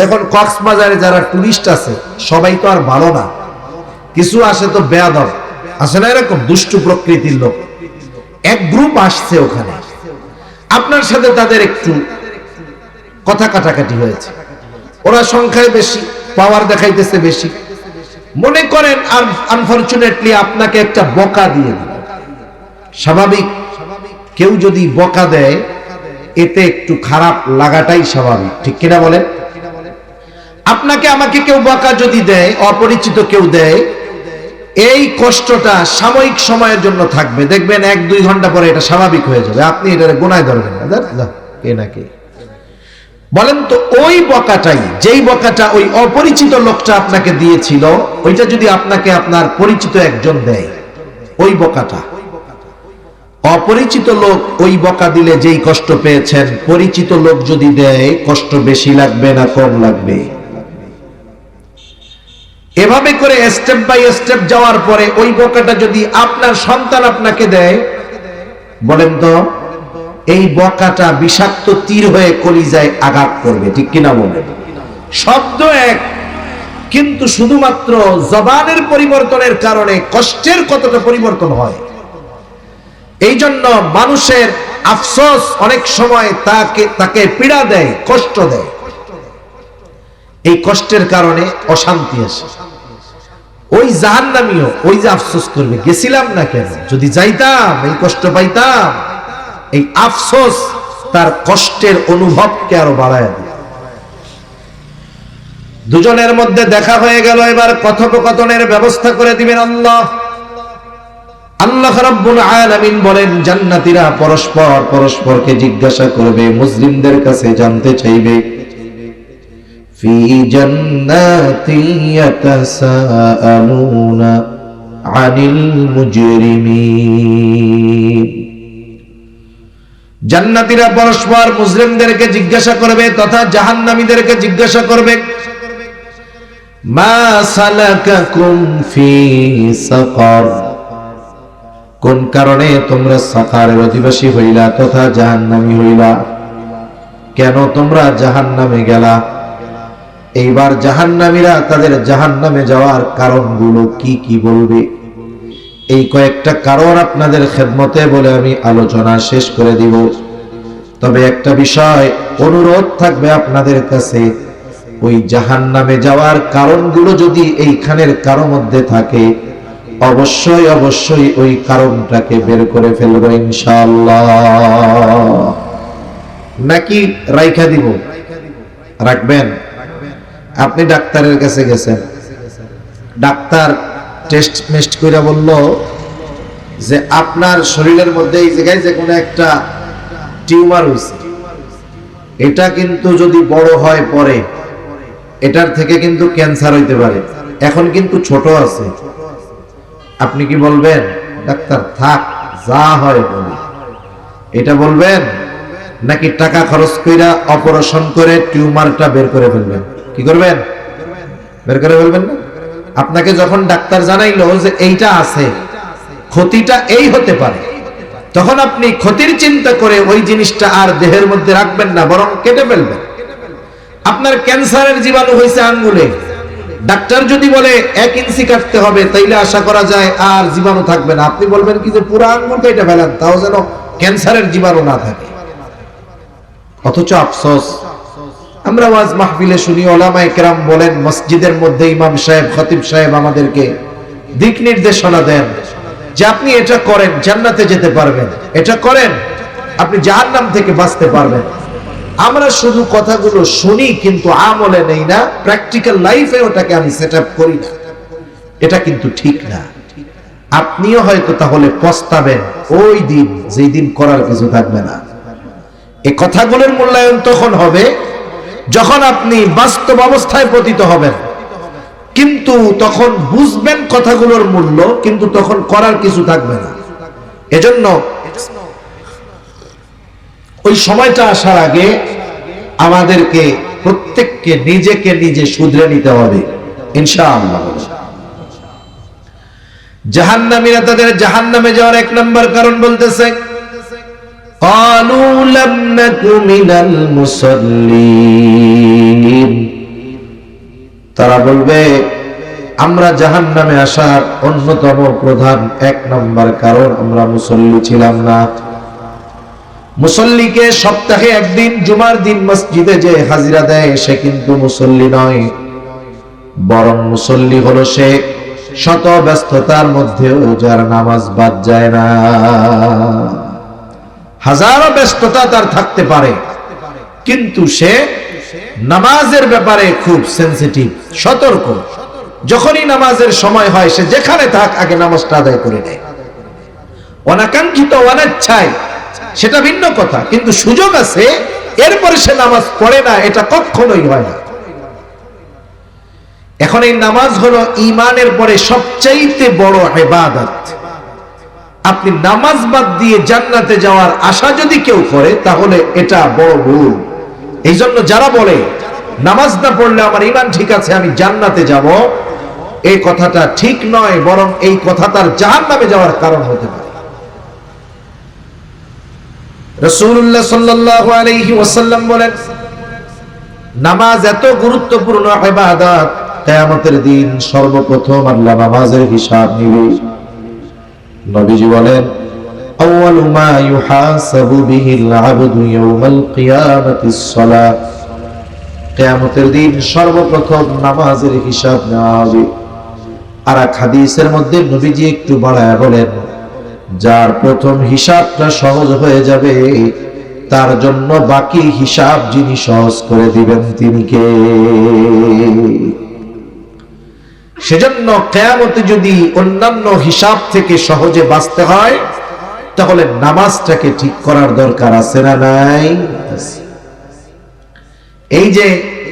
এখন কক্সবাজারে যারা টুরিস্ট আছে সবাই তো আর ভালো না, কিছু আসে তো বেয়াদব, আসে না এরকম দুষ্টু প্রকৃতির লোক। এক গ্রুপ আসছে ওখানে, আপনার সাথে তাদের একটু কথা কাটাকাটি হয়েছে, ওরা সংখ্যায় বেশি, পাওয়ার দেখাইতেছে বেশি। মনে করেন আর আনফরচুনেটলি আপনাকে একটা বকা দিয়ে দিল। স্বাভাবিক, কেউ যদি বকা দেয় এতে একটু খারাপ লাগাটাই স্বাভাবিক, ঠিক কিনা বলেন? আপনাকে আমাকে কেউ বকা যদি দেয়, অপরিচিত কেউ দেয়, এই কষ্টটা সাময়িক সময়ের জন্য থাকবে, দেখবেন 1-2 ঘন্টা পরে এটা স্বাভাবিক হয়ে যাবে, আপনি এটা গোনায় ধরবেন না। কে নাকি বলেন তো, ওই বকাটাই, যেই বকাটা ওই অপরিচিত লোকটা আপনাকে দিয়েছিল, ওইটা যদি আপনাকে আপনার পরিচিত একজন দেয়, ওই বকাটা, অপরিচিত লোক ওই বকা দিলে যেই কষ্ট পেয়েছেন, পরিচিত লোক যদি দেয় কষ্ট বেশি লাগবে না কম লাগবে? এভাবে করে স্টেপ বাই স্টেপ যাওয়ার পরে ওই বকাটা যদি আপনার সন্তান আপনাকে দেয়, বলেন তো এই বকাটা বিষাক্ত তীর হয়ে কলিজায় আঘাত করবে, ঠিক কিনা বলেন? শব্দ এক, কিন্তু শুধুমাত্র জবানের পরিবর্তনের কারণে কষ্টের কতটা পরিবর্তন হয়। এই জন্য মানুষের আফসোস অনেক সময় তাকে পীড়া দেয়, কষ্ট দেয়। এই কষ্টের কারণে অশান্তি আসে। ওই জাহান্নামীও ওই যে আফসোস করবে, গেছিলাম না কেন, যদি যাইতাম এই কষ্ট পাইতাম। এই আফসোস তার কষ্টের অনুভবকে আরো বাড়ায় দেয়। দুজনের মধ্যে দেখা হয়ে গেল, এবার কথোপকথনের ব্যবস্থা করে দিবেন আল্লাহ। আল্লাহ রাব্বুল আলামিন বলেন, জান্নাতীরা পরস্পরকে জিজ্ঞাসা করবে, মুসলিমদের কাছে জানতে চাইবে, ফি জান্নাতি ইয়াতাসাআলুনা আনিল মুজরিমিন। জান্নাতীরা পরস্পর মুসলিমদেরকে জিজ্ঞাসা করবে তথা জাহান্নামীদেরকে জিজ্ঞাসা করবে, মা সালাকাকুম ফি সাকার, কোন কারণে তোমরা সাকারের অধিবাসী হইলা তথা জাহান্নামী হইলা? কেন তোমরা জাহান্নামে গেলা? এইবার জাহান্নামীরা তাদের জাহান্নামে যাওয়ার কারণগুলো কি কি বলবে। এই কয়েকটা কারণ আপনাদের খেদমতে বলে আমি আলোচনা শেষ করে দিব। তবে একটা বিষয় অনুরোধ থাকবে আপনাদের কাছে, ওই জাহান্নামে যাওয়ার কারণগুলো যদি এইখানের কারো মধ্যে থাকে, অবশ্যই অবশ্যই ওই কারণটাকে বের করে ফেলবো ইনশাআল্লাহ। নাকি রাইখা দিব? রাখবেন? আপনি ডাক্তারের কাছে গেছেন, ডাক্তার টেস্ট মেস্ট করে বলল যে আপনার শরীরের মধ্যে এই জায়গায় যে কোনো একটা টিউমার হয়েছে, এটা কিন্তু যদি বড় হয় পরে এটার থেকে কিন্তু ক্যান্সার হইতে পারে, এখন কিন্তু ছোট আছে। আপনি কি বলবেন ডাক্তার থাক যা হয় বলি, এটা বলবেন? নাকি টাকা খরচ কইরা অপারেশন করে টিউমারটা বের করে ফেলবেন? কি করবেন? বের করে ফেলবেন না? আপনাকে যখন ডাক্তার জানাইলো যে এইটা আছে, ক্ষতিটা এই হতে পারে, তখন আপনি ক্ষতির চিন্তা করে ওই জিনিসটা আর দেহের মধ্যে রাখবেন না, বরং কেটে ফেলবেন। আপনার ক্যান্সারের জীবাণু হয়েছে আঙ্গুলে, ডাক্তার যদি বলে 1 ইঞ্চি কাটতে হবে, তাইলে আশা করা যায় আর জীবাণু থাকবে না। আপনি বলবেন কি যে পুরো আঙ্গুল কেটে ফেলেন, তাও যেন ক্যান্সারের জীবাণু না থাকে। অথচ আফসোস, আমরা ওয়াজ মাহফিলে শুনি ওলামায়ে কেরাম বলেন, মসজিদের মধ্যে ইমাম সাহেব, খতিব সাহেব আমাদেরকে দিক নির্দেশনা দেন যে আপনি এটা করেন জান্নাতে যেতে পারবেন, এটা করেন আপনি জাহান্নাম থেকে বাঁচতে পারবেন। আমরা শুধু কথাগুলো শুনি কিন্তু আমলে নেই না, প্র্যাকটিক্যাল লাইফে ওটাকে আমি সেটআপ করি না। এটা কিন্তু ঠিক না। আপনিও হয়তো তাহলে পস্তাবেন ওই দিন, যেই দিন করার কিছু থাকবে না। এই কথাগুলোর মূল্যায়ন তখন হবে যখন আপনি বাস্তব অবস্থায় পতিত হবেন, কিন্তু তখন বুঝবেন কথাগুলোর মূল্য, কিন্তু তখন করার কিছু থাকবে না। এজন্য ওই সময়টা আসার আগে আমাদেরকে প্রত্যেককে নিজেকে নিজে শুধরে নিতে হবে ইনশাআল্লাহ। জাহান্নামীরা তাদের জাহান্নামে যাওয়ার এক নম্বর কারণ বলতেছে, ক্বালু লাম নাকু মিনাল মুসাল্লিন। তারা বলবে আমরা জাহান্নামে আসার অন্যতম প্রধান এক নম্বর কারণ আমরা মুসল্লি ছিলাম না। মুসল্লিকে সপ্তাহে একদিন জুমার দিন মসজিদে যে হাজিরা দেয় সে কিন্তু মুসল্লি নয়, বরং মুসল্লি হলো সে শত ব্যস্ততার মধ্যেও যার নামাজ বাদ যায় না। হাজারো ব্যস্ততা তার থাকতে পারে, কিন্তু সে নামাজের ব্যাপারে খুব সেনসিটিভ, সতর্ক। যখনই নামাজের সময় হয় সে যেখানে থাক আগে নামাজটা আদায় করে নেয়। অনাকাঙ্ক্ষিত অনিচ্ছায় সেটা ভিন্ন কথা, কিন্তু সুযোগ আছে এরপরে সে নামাজ পড়ে না, এটা কখনোই হয় না। এখন এই নামাজ হলো ঈমানের পরে সবচাইতে বড় ইবাদত। আপনি নামাজ বাদ দিয়ে জান্নাতে যাওয়ার আশা যদি কেউ করে তাহলে এটা বড় ভুল। এই জন্য যারা বলে নামাজ না পড়লে আমার ঈমান ঠিক আছে আমি জান্নাতে যাব, এই কথাটা ঠিক নয়, বরং এই কথা তার জাহান্নামে যাওয়ার কারণ হতে পারে। রাসূলুল্লাহ সাল্লাল্লাহু আলাইহি ওয়াসাল্লাম বলেন, নামাজ এত গুরুত্বপূর্ণ ইবাদত, কিয়ামতের দিন সর্বপ্রথম আল্লাহ নামাজের হিসাব নেবে। নবীজি বলেন, আউয়ালু মা ইউহাসাবু বিহিল আবদু ইয়াউমাল কিয়ামাতিস সালাত। কিয়ামতের দিন সর্বপ্রথম নামাজের হিসাব নেওয়া হবে। আর এক হাদিসের মধ্যে নবীজি একটু বাড়ায়া বলেন, যার প্রথম হিসাবটা সহজ হয়ে যাবে তার জন্য বাকি হিসাব যিনি সহজ করে দিবেন তিনি কে? সেজন্য কিয়ামতে যদি অন্যান্য হিসাব থেকে সহজে বাঁচতে হয় তাহলে নামাজটাকে ঠিক করার দরকার আছে না নাই? এই যে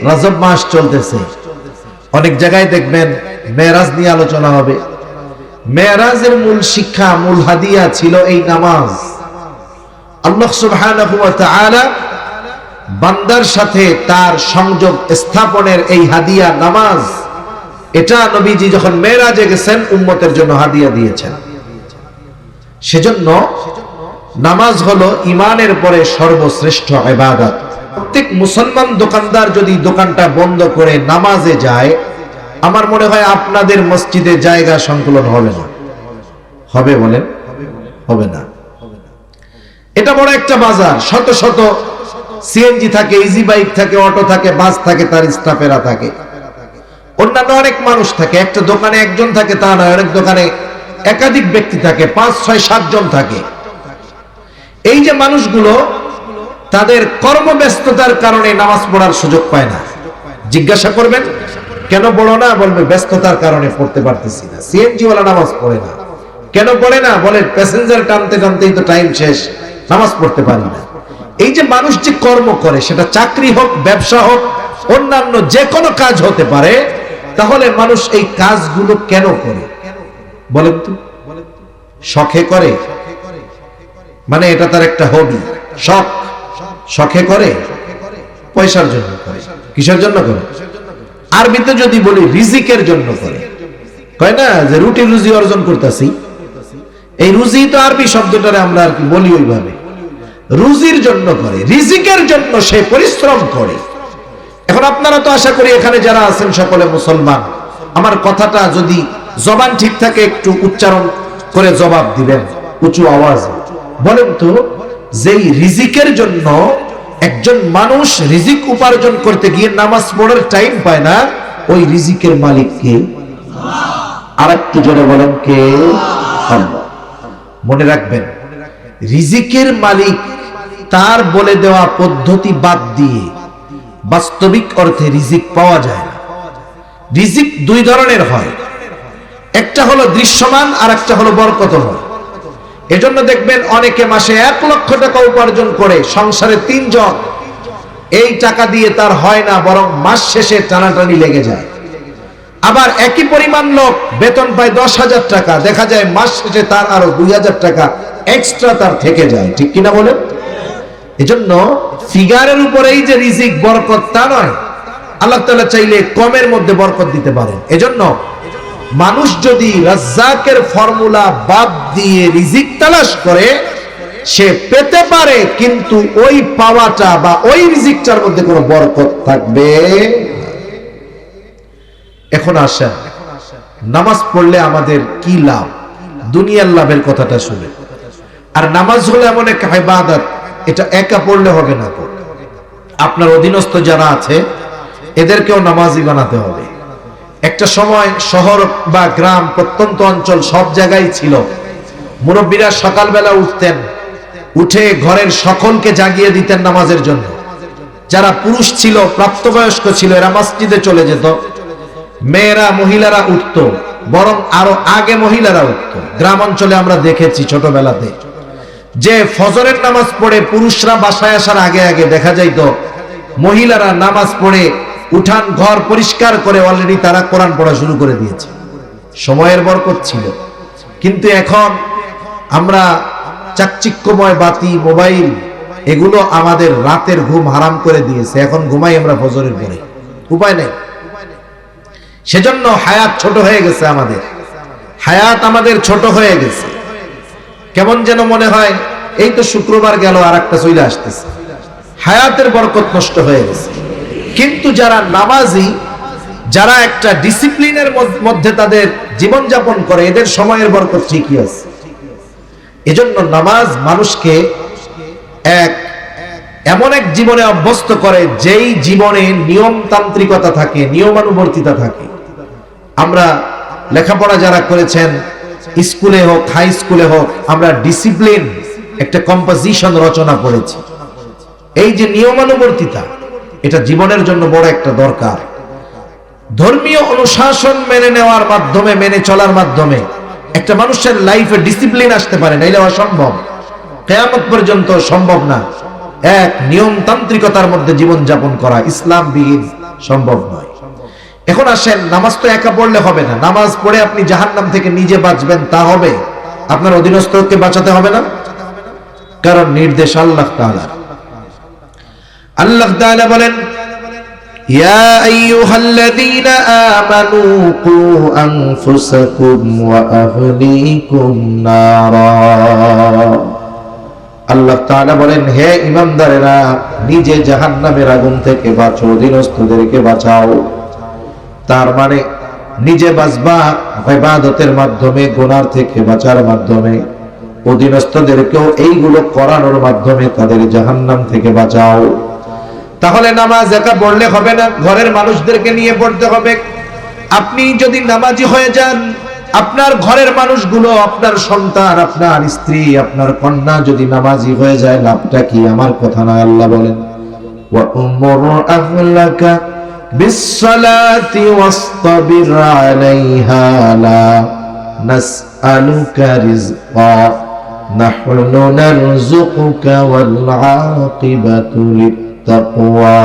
রজব মাস চলতেছে, অনেক জায়গায় দেখবেন মেরাজ নিয়ে আলোচনা হবে। মেরাজের মূল শিক্ষা, মূল হাদিয়া ছিল এই নামাজ। আল্লাহ সুবহানাহু ওয়া তাআলা বান্দার সাথে তার সংযোগ স্থাপনের এই হাদিয়া নামাজ, এটা নবীজি যখন মেরাজে গেছেন উম্মতের জন্য হাদিয়া দিয়েছেন। সেজন্য নামাজ হলো ঈমানের পরে সর্বশ্রেষ্ঠ ইবাদত। প্রত্যেক মুসলমান দোকানদার যদি দোকানটা বন্ধ করে নামাজে যায়, আমার মনে হয় আপনাদের মসজিদে জায়গা সংকুলন হবে না। হবে বলেন? হবে না। এটা বড় একটা বাজার, শত শত সিএনজি থাকে, ইজি বাইক থাকে, অটো থাকে, বাস থাকে, তার স্টাফেরা থাকে, অন্যান্য অনেক মানুষ থাকে। একটা দোকানে একজন থাকে তা নয়, অনেক দোকানে একাধিক ব্যক্তি থাকে, 5, 6, 7 জন থাকে। এই যে মানুষগুলো তাদের কর্মব্যস্ততার কারণে নামাজ পড়ার সুযোগ পায় না। জিজ্ঞাসা করবেন কেন পড়ো না, বলবে ব্যস্ততার কারণে পড়তে পারতেছি না। সিএনজি ওয়ালা নামাজ পড়ে না, কেন পড়ে না? বলে প্যাসেঞ্জার টানতে টানতেই তো টাইম শেষ, নামাজ পড়তে পারি না। এই যে মানুষ যে কর্ম করে, সেটা চাকরি হোক, ব্যবসা হোক, অন্যান্য যে কোনো কাজ হতে পারে, তাহলে মানুষ এই কাজগুলো কেন করে বলেন তো? শখে করে, মানে এটা তার একটা হবি, শখ। শখে করে, পয়সার জন্য করে। কিসের জন্য করে? আরবিতে যদি বলি রিজিকের জন্য করে। কয় না যে রুটি রুজি অর্জন করতেছি, এই রুজি তো আরবি শব্দটারে আমরা আর কি বলি ওইভাবে। রুজির জন্য করে, রিজিকের জন্য সে পরিশ্রম করে। এখন আপনারা তো আশা করি এখানে যারা আছেন সকলে মুসলমান। আমার কথাটা যদি জবান ঠিক থাকে একটু উচ্চারণ করে জবাব দিবেন উঁচু আওয়াজ। বলেন তো, যেই রিজিকের জন্য একজন মানুষ রিজিক উপার্জন করতে গিয়ে নামাজ পড়ার টাইম পায় না, ওই রিজিকের মালিক কে? আর একটু জোরে বলেন কে? আল্লাহ। মনে রাখবেন, রিজিকের মালিক তার বলে দেওয়া পদ্ধতি বাদ দিয়ে বাস্তবিক অর্থে রিজিক পাওয়া যায় না। রিজিক দুই ধরনের হয়, একটা হলো দৃশ্যমান আর একটা হলো বরকতময়। এজন্য দেখবেন অনেকে মাসে 1 লক্ষ টাকা উপার্জন করে, সংসারে 3 জন, এই টাকা দিয়ে তার হয় না, বরং মাস শেষে টানাটানি লেগে যায়। আবার একই পরিমাণ লোক বেতন পায় 10,000 টাকা, দেখা যায় মাস শেষে তার আরো 2,000 টাকা এক্সট্রা তার থেকে যায়। ঠিক কিনা বলেন? এজন্য ফিগারের উপরেই যে রিজিক বরকত তা নয়, আল্লাহ তাআলা চাইলে কমের মধ্যে বরকত দিতে পারেন। এজন্য মানুষ যদি রাজ্জাকের ফর্মুলা বাদ দিয়ে রিজিক তালাশ করে, সে পেতে পারে, কিন্তু ওই পাওয়াটা বা ওই রিজিকটার মধ্যে কোনো বরকত থাকবে। এখন আসেন, নামাজ পড়লে আমাদের কি লাভ? দুনিয়ার লাভের কথাটা শুনে। আর নামাজ হলো এমন এক ইবাদত, এটা একা পড়লে হবে না, তো আপনার অধীনস্থ যারা আছে এদেরকেও নামাজি বানাতে হবে। একটা সময় শহর বা গ্রাম, প্রত্যন্ত অঞ্চল সব জায়গায় ছিল, মুরব্বীরা সকালবেলা উঠতেন, উঠে ঘরের সকলকে জাগিয়ে দিতেন নামাজের জন্য। যারা পুরুষ ছিল, প্রাপ্তবয়স্ক ছিল, এরা মসজিদে চলে যেত, মেয়েরা মহিলারা উঠতো, বরং আরো আগে মহিলারা উঠতো। গ্রাম অঞ্চলে আমরা দেখেছি ছোটবেলাতে যে ফজরের নামাজ পড়ে পুরুষরা বাসায় আসার আগে আগে দেখা যাইতো মহিলারা নামাজ পড়ে উঠান ঘর পরিষ্কার করে অলরেডি তারা কোরআন পড়া শুরু করে দিয়েছে। সময়ের বরকত ছিল। কিন্তু এখন আমরা চাকচিক্যময় বাতি, মোবাইল, এগুলো আমাদের রাতের ঘুম হারাম করে দিয়েছে। এখন ঘুমাই আমরা ফজরের পরে, উপায় নেই। সেজন্য হায়াত ছোট হয়ে গেছে, আমাদের হায়াত আমাদের ছোট হয়ে গেছে। কেমন যেন মনে হয় এই তো শুক্রবার গেল, আর একটা চলে আসতেছে। হায়াতের বরকত নষ্ট হয়ে গেছে। কিন্তু যারা নামাজি, যারা একটা ডিসিপ্লিনের মধ্যে তাদের জীবন যাপন করে, এদের সময়ের বরকত ঠিকই আছে। এজন্য নামাজ মানুষকে এমন এক জীবনে অভ্যস্ত করে, যেই জীবনে নিয়মতান্ত্রিকতা থাকে, নিয়মানুবর্তিতা থাকে। আমরা লেখাপড়া যারা করেছেন, স্কুলে হোক হাই স্কুলে হোক, আমরা ডিসিপ্লিন একটা কম্পোজিশন রচনা করেছি। এই যে নিয়মানুবর্তিতা, এটা জীবনের জন্য বড় একটা দরকার। ধর্মীয় অনুশাসন মেনে নেওয়ার মাধ্যমে, মেনে চলার মাধ্যমে একটা মানুষের লাইফে ডিসিপ্লিন আসতে পারে, নাইলে অসম্ভব, কিয়ামত পর্যন্ত সম্ভব না। এক নিয়মতান্ত্রিকতার মধ্যে জীবন যাপন করা ইসলাম বিহীন সম্ভব নয়। এখন আসেন, নামাজ তো একা পড়লে হবে না। নামাজ পড়ে আপনি জাহান্নাম থেকে নিজে বাঁচবেন তা হবে, আপনার অধীনস্থকে বাঁচাতে হবে না, কারণ নির্দেশ আল্লাহ তাআলার। আল্লাহ তাআলা বলেন, ইয়া আইয়ুহাল্লাযীনা আমানু কু আনফুসাকুম ওয়া আহলিকুম নারা। আল্লাহ তাআলা বলেন, হে ঈমানদারেরা, নিজে জাহান্নামের আগুন থেকে বাঁচো, অধীনস্থদেরকে বাঁচাও। তার মানে নিজে বাঁচবা ইবাদতের মাধ্যমে, গুনার থেকে বাঁচার মাধ্যমে, অধীনস্থদেরকেও এইগুলো করানোর মাধ্যমে তাদের জাহান্নাম থেকে বাঁচাও। তাহলে নামাজ একা পড়লে হবে না, ঘরের মানুষদেরকে নিয়ে পড়তে হবে। আপনি যদি নামাজি হয়ে যান, আপনার ঘরের মানুষগুলো, আপনার সন্তান, আপনার স্ত্রী, আপনার কন্যা যদি নামাজি হয়ে যায়, লাভটা কি? আমার কথা না, আল্লাহ বলেন, ওয়া উমুর আহলাকা বিসসালাতি ওয়াসতাবির আলাইহা লা নাসআলুকা রিজকা নাহনু নারযুকুকা ওয়াল আকিবাতু লিত্তাকওয়া।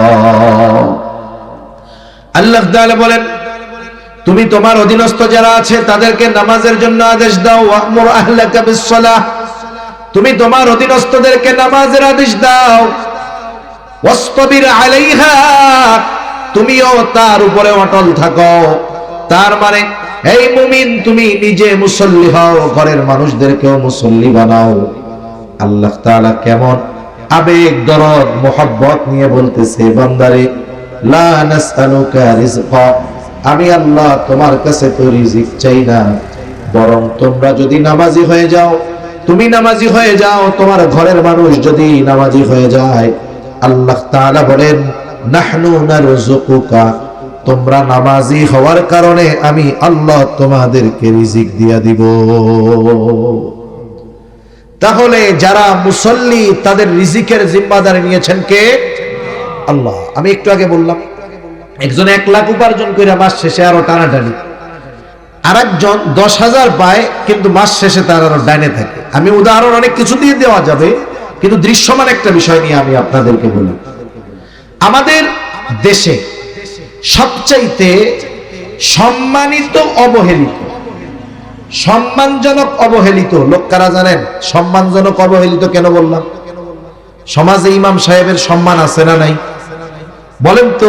আল্লাহ তাআলা বলেন, তুমি তোমার অধীনস্থ যারা আছে তাদেরকে নামাজের জন্য আদেশ দাও। ওয়া'মুর আহলাকা বিসসালাহ, তুমি তোমার অধীনস্থদেরকে নামাজের আদেশ দাও। ওয়াসতাবির আলাইহা, তুমিও তার উপরে অটল থাকো। তার মানে এই মুমিন, তুমি নিজে মুসল্লি হও, ঘরের মানুষদেরকেও মুসল্লি বানাও। আল্লাহ তাআলা কেমন আবেগ, দরদ, মোহাব্বত নিয়ে বলতেছে, বান্দারে, লা নাসআলুকা রিজকা, আমি আল্লাহ তোমার কাছে তো রিজিক চাই না, বরং তোমরা যদি নামাজি হয়ে যাও, তুমি নামাজি হয়ে যাও, তোমার ঘরের মানুষ যদি নামাজি হয়ে যায়, আল্লাহ তাআলা বলেন, নাহনু নারযুকুকা, তোমরা নামাজি হওয়ার কারণে আমি আল্লাহ তোমাদেরকে রিজিক দিয়া দিব। তাহলে যারা মুসল্লি, তাদের রিজিকের জিম্মাদারি নিয়েছেন কে? আল্লাহ। আমি একটু আগে বললাম, একজন 1 লাখ উপার্জন করে মাস শেষে আরো টানাটানি, আরেকজন 10,000 পায় কিন্তু মাস শেষে তার আরো ডাইনে থাকে। আমি উদাহরণ অনেক কিছু দিয়ে দেওয়া যাবে, কিন্তু দৃশ্যমান একটা বিষয় নিয়ে আমি আপনাদেরকে বলি। আমাদের দেশে সবচাইতে সম্মানিত অবহেলিত, সম্মানজনক অবহেলিত লোক কারা জানেন? সম্মানজনক অবহেলিত কেন বললাম? সমাজে ইমাম সাহেবের সম্মান আছে না নাই? বলেন তো,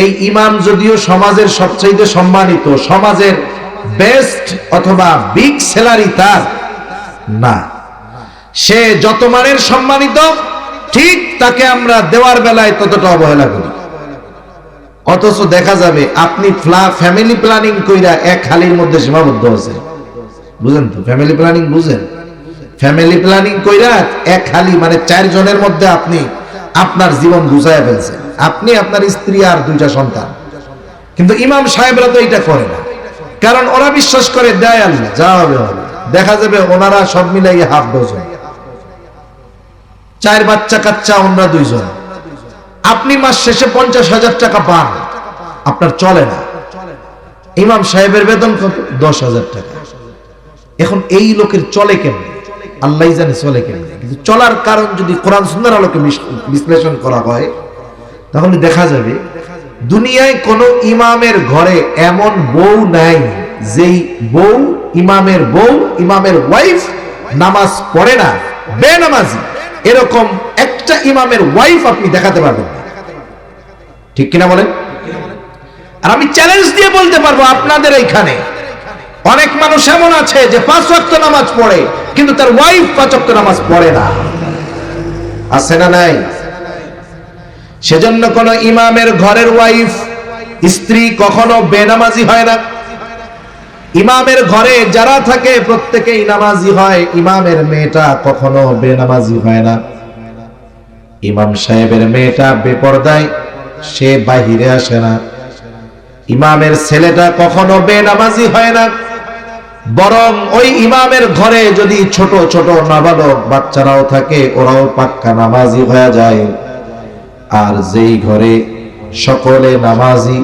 এই ইমাম যদিও সমাজের সবচাইতে সম্মানিত, সমাজের বেস্ট অথবা বিগ স্যালারি তার না, সে যত মানের সম্মানিত ঠিক তাকে আমরা দেওয়ার বেলায় ততটা অবহেলা করি। অথচ দেখা যাবে আপনি ফ্যামিলি প্ল্যানিং কইরা এক হালির মধ্যে সীমাবদ্ধ আছে। বুঝেন তো? ফ্যামিলি প্ল্যানিং বুঝেন? ফ্যামিলি প্ল্যানিং কইরা এক হালি মানে 4 জনের মধ্যে আপনি আপনার জীবন গুছাইয়া ফেলছেন, আপনি, আপনার স্ত্রী আর 2টা সন্তান। কিন্তু ইমাম সাহেবরা তো এটা করে না, কারণ ওরা বিশ্বাস করে দেয় আল্লাহ, যা হবে হবে। দেখা যাবে ওনারা সব মিলাই হাফ ডজন, 4 বাচ্চা কাচ্চা, ওনারা 2 জন। আপনি মাস শেষে 50,000 টাকা পান, আপনার চলে না। ইমাম সাহেবের বেতন কত? 10,000 টাকা। এখন এই লোকের চলে কেমনে? আল্লাহ জানে চলে কেমনে। কিন্তু চলার কারণ যদি কোরআন সুন্নাহর আলোকে বিশ্লেষণ করা হয়, তাহলে দেখা যাবে দুনিয়ায় কোন ইমামের ঘরে এমন বউ নাই যেই বউ, ইমামের বউ, ইমামের ওয়াইফ নামাজ পড়ে না, বেনামাজি, এরকম একটা ইমামের ওয়াইফ আপনি দেখাতে পারবেন না। ঠিক কিনা বলেন? আর আমি চ্যালেঞ্জ দিয়ে বলতে পারবো, আপনাদের এইখানে অনেক মানুষ এমন আছে যে 5 ওয়াক্ত নামাজ পড়ে, কিন্তু তার ওয়াইফ 5 ওয়াক্ত নামাজ পড়ে না। আছে না নাই? সেজন্য কোন ইমামের ঘরের ওয়াইফ, স্ত্রী কখনো বেনামাজি হয় না। ইমামের ঘরে যারা থাকে প্রত্যেকেই নামাজি হয়, ইমামের মেয়েটা কখনো বেনামাজি হয় না। ইমাম সাহেবের মেয়েটা বেপরদায়, সে বাহিরে আসে না। ইমামের ছেলেটা কখনো বেনামাজি হয় না, বরং ওই ইমামের ঘরে যদি ছোট ছোট নাবালক বাচ্চারাও থাকে, ওরাও পাক্কা নামাজি হয়ে যায়। আর যেই ঘরে সকলে নামাজি,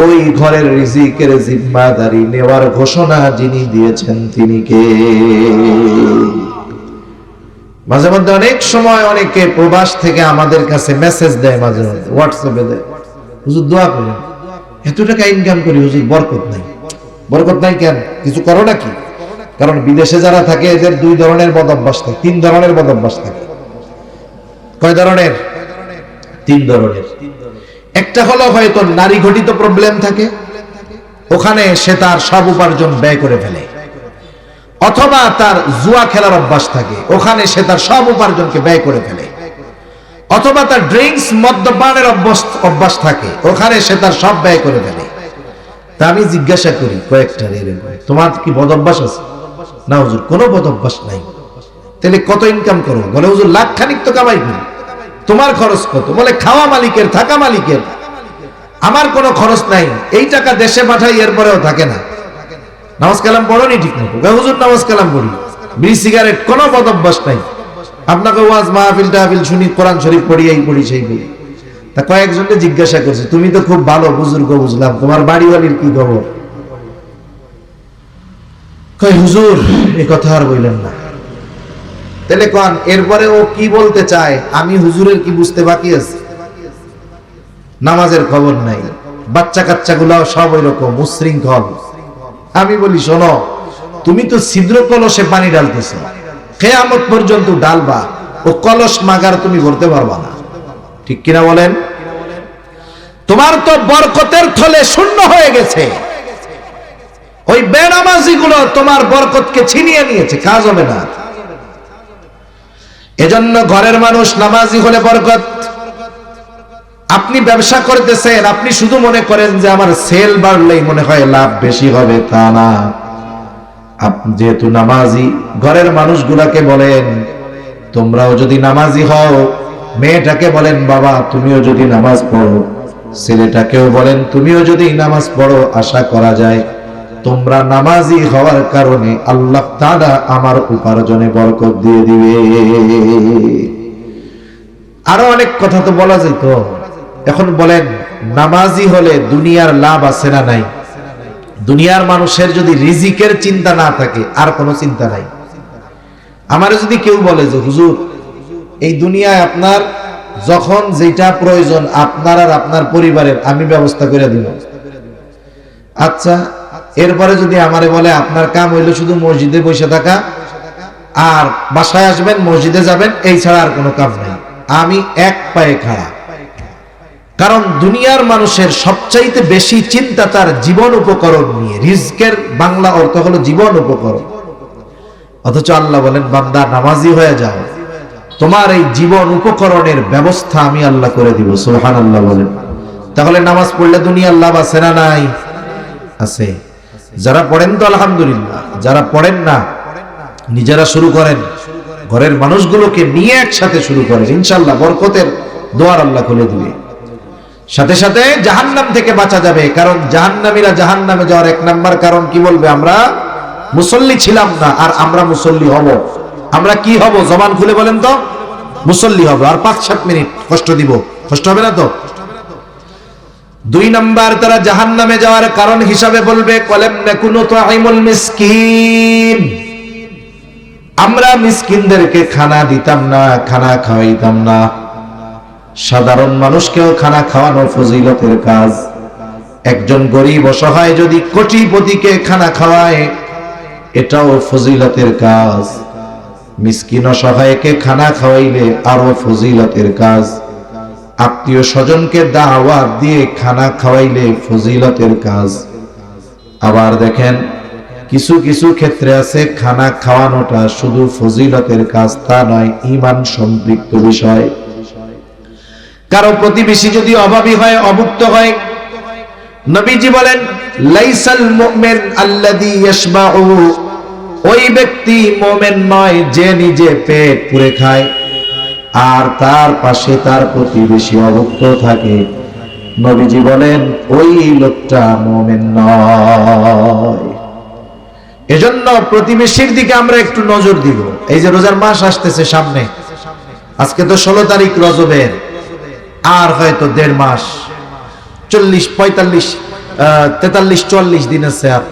ওই ঘরের রিজিকের জিম্মাদারি নেওয়ার ঘোষণা যিনি দিয়েছেন তিনি কে? মাঝে মধ্যে অনেক সময় অনেকে প্রবাস থেকে আমাদের কাছে মেসেজ দেয়, মাঝে মধ্যে হোয়াটসঅ্যাপে দেয়, হুজুর দোয়া করেন, এত টাকা ইনকাম করি হুজুর, বরকত নাই। বরকত নাই কেন? কিছু করো নাকি? কারণ বিদেশে যারা থাকে এদের 2 ধরনের বদ অভ্যাস থাকে, 3 ধরনের বদ অভ্যাস থাকে। কয় ধরনের? 3 ধরনের। একটা হলো হয়তো নারী ঘটিত প্রবলেম থাকে, ওখানে সে তার সব উপার্জন ব্যয় করে ফেলে। অথবা তার জুয়া খেলার অভ্যাস থাকে, ওখানে সে তার সব উপার্জনকে ব্যয় করে ফেলে। অথবা তার ড্রিঙ্কস, মদ্যপানের অভ্যাস থাকে, ওখানে সে তার সব ব্যয় করে ফেলে। তা আমি জিজ্ঞাসা করি কয়েকটা, তোমার কি বদ অভ্যাস আছে? না হুজুর, কোনো বদ অভ্যাস নাই। তাহলে কত ইনকাম করো? বলে হুজুর লাখখানিক তো কামাই করি। তোমার খরচ কত? বলে খাওয়া মালিকের, থাকা মালিকের, আমার কোনো খরচ নাই। এই টাকা দেশে পাঠাই, এরপরেও থাকে না। নামাজ কালাম পড়নি ঠিক মতো? হুজুর নামাজ কালাম পড়ি, বিড়ি সিগারেট, কোনো বদ অভ্যাস নাই। আপনাকে ওয়াজ মাহফিল টাহফিল শুনি, কোরআন শরীফ পড়ি, এই পড়ি সেই পড়ি। তা কয়েকজনকে জিজ্ঞাসা করছে, তুমি তো খুব ভালো বুজুর্গ, বুঝলাম, তোমার বাড়িওয়ালির কি খবর? কয় হুজুর এই কথা আর বললেন না। তাহলে কোন এরপরে ও কি বলতে চায়? আমি হুজুরের কি বুঝতে বাকি আছে? নামাজের খবর নাই, বাচ্চা কাচ্চা গুলাও সব ওই রকম উশৃঙ্খল। আমি বলি শোনো, তুমি তো ছিদ্র কলসে পানি ঢালতেছ, কিয়ামত পর্যন্ত ঢালবা, ও কলস মাগার তুমি ভরতে পারবা না। ঠিক কিনা বলেন? তোমার তো বরকতের থলে শূন্য হয়ে গেছে, ওই বেনামাজি গুলো তোমার বরকতকে ছিনিয়ে নিয়েছে, কাজ হবে না। এজন্য ঘরের মানুষ নামাজি হলে বরকত। আপনি ব্যবসা করতেছেন, আপনি শুধু মনে করেন যে আমার সেল বাড়লেই মনে হয় লাভ বেশি হবে, তা না। আপনি যেহেতু নামাজি, ঘরের মানুষগুলাকে বলেন তোমরাও যদি নামাজি হও, মেয়েটাকে বলেন বাবা তুমিও যদি নামাজ পড়ো, ছেলেটাকেও বলেন তুমিও যদি নামাজ পড়ো, আশা করা যায় তোমরা নামাজি হওয়ার কারণে আল্লাহ তাআলা আমার উপার্জনে বরকত দিয়ে দিবে। আরো অনেক কথা তো বলা যেত। এখন বলেন নামাজি হলে দুনিয়ার লাভ আছে না নাই? দুনিয়ার মানুষের যদি রিজিকের চিন্তা না থাকে আর কোনো চিন্তা নাই। আমার যদি কেউ বলে যে হুজুর এই দুনিয়ায় আপনার যখন যেটা প্রয়োজন আপনার আর আপনার পরিবারের আমি ব্যবস্থা করে দিব, আচ্ছা এরপরে যদি আমারে বলে আপনার কাম হইলো শুধু মসজিদে বসে থাকা আর বাসায় আসবেন মসজিদে যাবেন এই ছাড়া আর কোনো কাজ নেই, আমি এক পায়ে খাড়া। কারণ দুনিয়ার মানুষের সবচাইতে বেশি চিন্তা তার জীবন উপকরণ নিয়ে। রিজকের বাংলা অর্থ হলো জীবন উপকরণ। অথচ আল্লাহ বলেন বান্দা নামাজি হয়ে যাও, তোমার এই জীবন উপকরণের ব্যবস্থা আমি আল্লাহ করে দিব। সুবহানাল্লাহ বলেন। তাহলে নামাজ পড়লে দুনিয়ার লাভ আছে না নাই? আছে। যারা পড়েন তো আলহামদুলিল্লাহ, যারা পড়েন না নিজেরা শুরু করেন, ঘরের মানুষগুলোকে নিয়ে একসাথে শুরু করেন, ইনশাআল্লাহ বরকতের দুয়ার আল্লাহ খুলে দিবে। সাথে সাথে জাহান্নাম থেকে বাঁচা যাবে। কারণ জাহান্নামীরা জাহান্নামে যাওয়ার এক নাম্বার কারণ কি বলবে? আমরা মুসল্লি ছিলাম না, আর আমরা মুসল্লি হব। আমরা কি হব? জবান খুলে বলেন তো। মুসল্লি হব। আর 5-7 মিনিট কষ্ট দিব, কষ্ট হবে না তো? 2 নাম্বার তারা জাহান্নামে যাওয়ার কারণ হিসাবে বলবে কলাম নাকুনু তুআইমুল মিসকিন, আমরা মিসকিনদেরকে খানা দিতাম না, খানা খাওয়াইতাম না। সাধারণ মানুষকেও খানা খাওয়ানো ফজিলতের কাজ। একজন গরিব অসহায় যদি কোটিপতিকে খানা খাওয়ায় এটাও ফজিলতের কাজ। মিসকিন অসহায়কে খানা খাওয়াইলে আরো ফজিলতের কাজ। আত্মীয় স্বজনকে দাওয়াত দিয়ে খানা খাওয়াইলে ফজিলতের কাজ। আবার দেখেন কিছু কিছু ক্ষেত্রে আছে খানা খাওয়ানোটা শুধু ফজিলতের কাজ তা নয়, ঈমান সম্পৃক্ত বিষয়। কারো প্রতিবেশী যদি অভাবী হয়, অভুক্ত হয়, নবীজি বলেন লাইসাল মুমিন আল্লাযী ইয়াশবাউ, ওই ব্যক্তি মুমিন নয় যে নিজে পেট পুরে খায় আর তার পাশে তার প্রতিবেশী অভুক্ত থাকে। নবীজি বলেন ওই লোকটা মুমিন নয়। এজন্য প্রতিবেশীর দিকে আমরা একটু নজর দিব। এই যে রোজার মাস আসতেছে সামনে, আজকে তো 16 তারিখ রজবের, আর হয়তো 1.5 মাস, 40, 45, 43, 44 দিন আছে। আর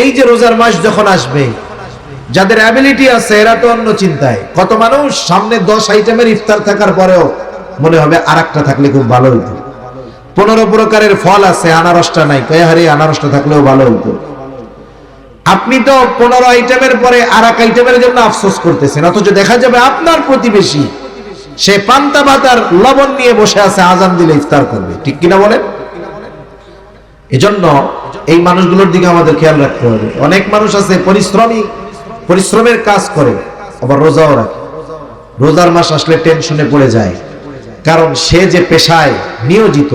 এই যে রোজার মাস যখন আসবে, যাদের অ্যাবিলিটি আছে এরা তো অন্য চিন্তায়। কত মানুষ সামনে 10 আইটেমের ইফতার থাকার পরেও মনে হবে আরেকটা থাকলে খুব ভালো হইতো। 15 প্রকারের ফল আছে, আনারসটা নাই, কয়ে হারে আনারসটা থাকলেও ভালো হইতো। আপনি তো 15 আইটেমের পরে আর এক আইটেমের জন্য আফসোস করতেছেন, অথচ দেখা যাবে আপনার প্রতিবেশী সে পান্তা ভাত আর লবণ নিয়ে বসে আছে, আজান দিলে ইফতার করবে। ঠিক কিনা বলেন? এজন্য এই মানুষগুলোর দিকে আমাদের খেয়াল রাখতে হবে। অনেক মানুষ আছে পরিশ্রমের কাজ করে, আবার রোজাও রাখে। রোজার মাস আসলে টেনশনে পড়ে যায়, কারণ সে যে পেশায় নিয়োজিত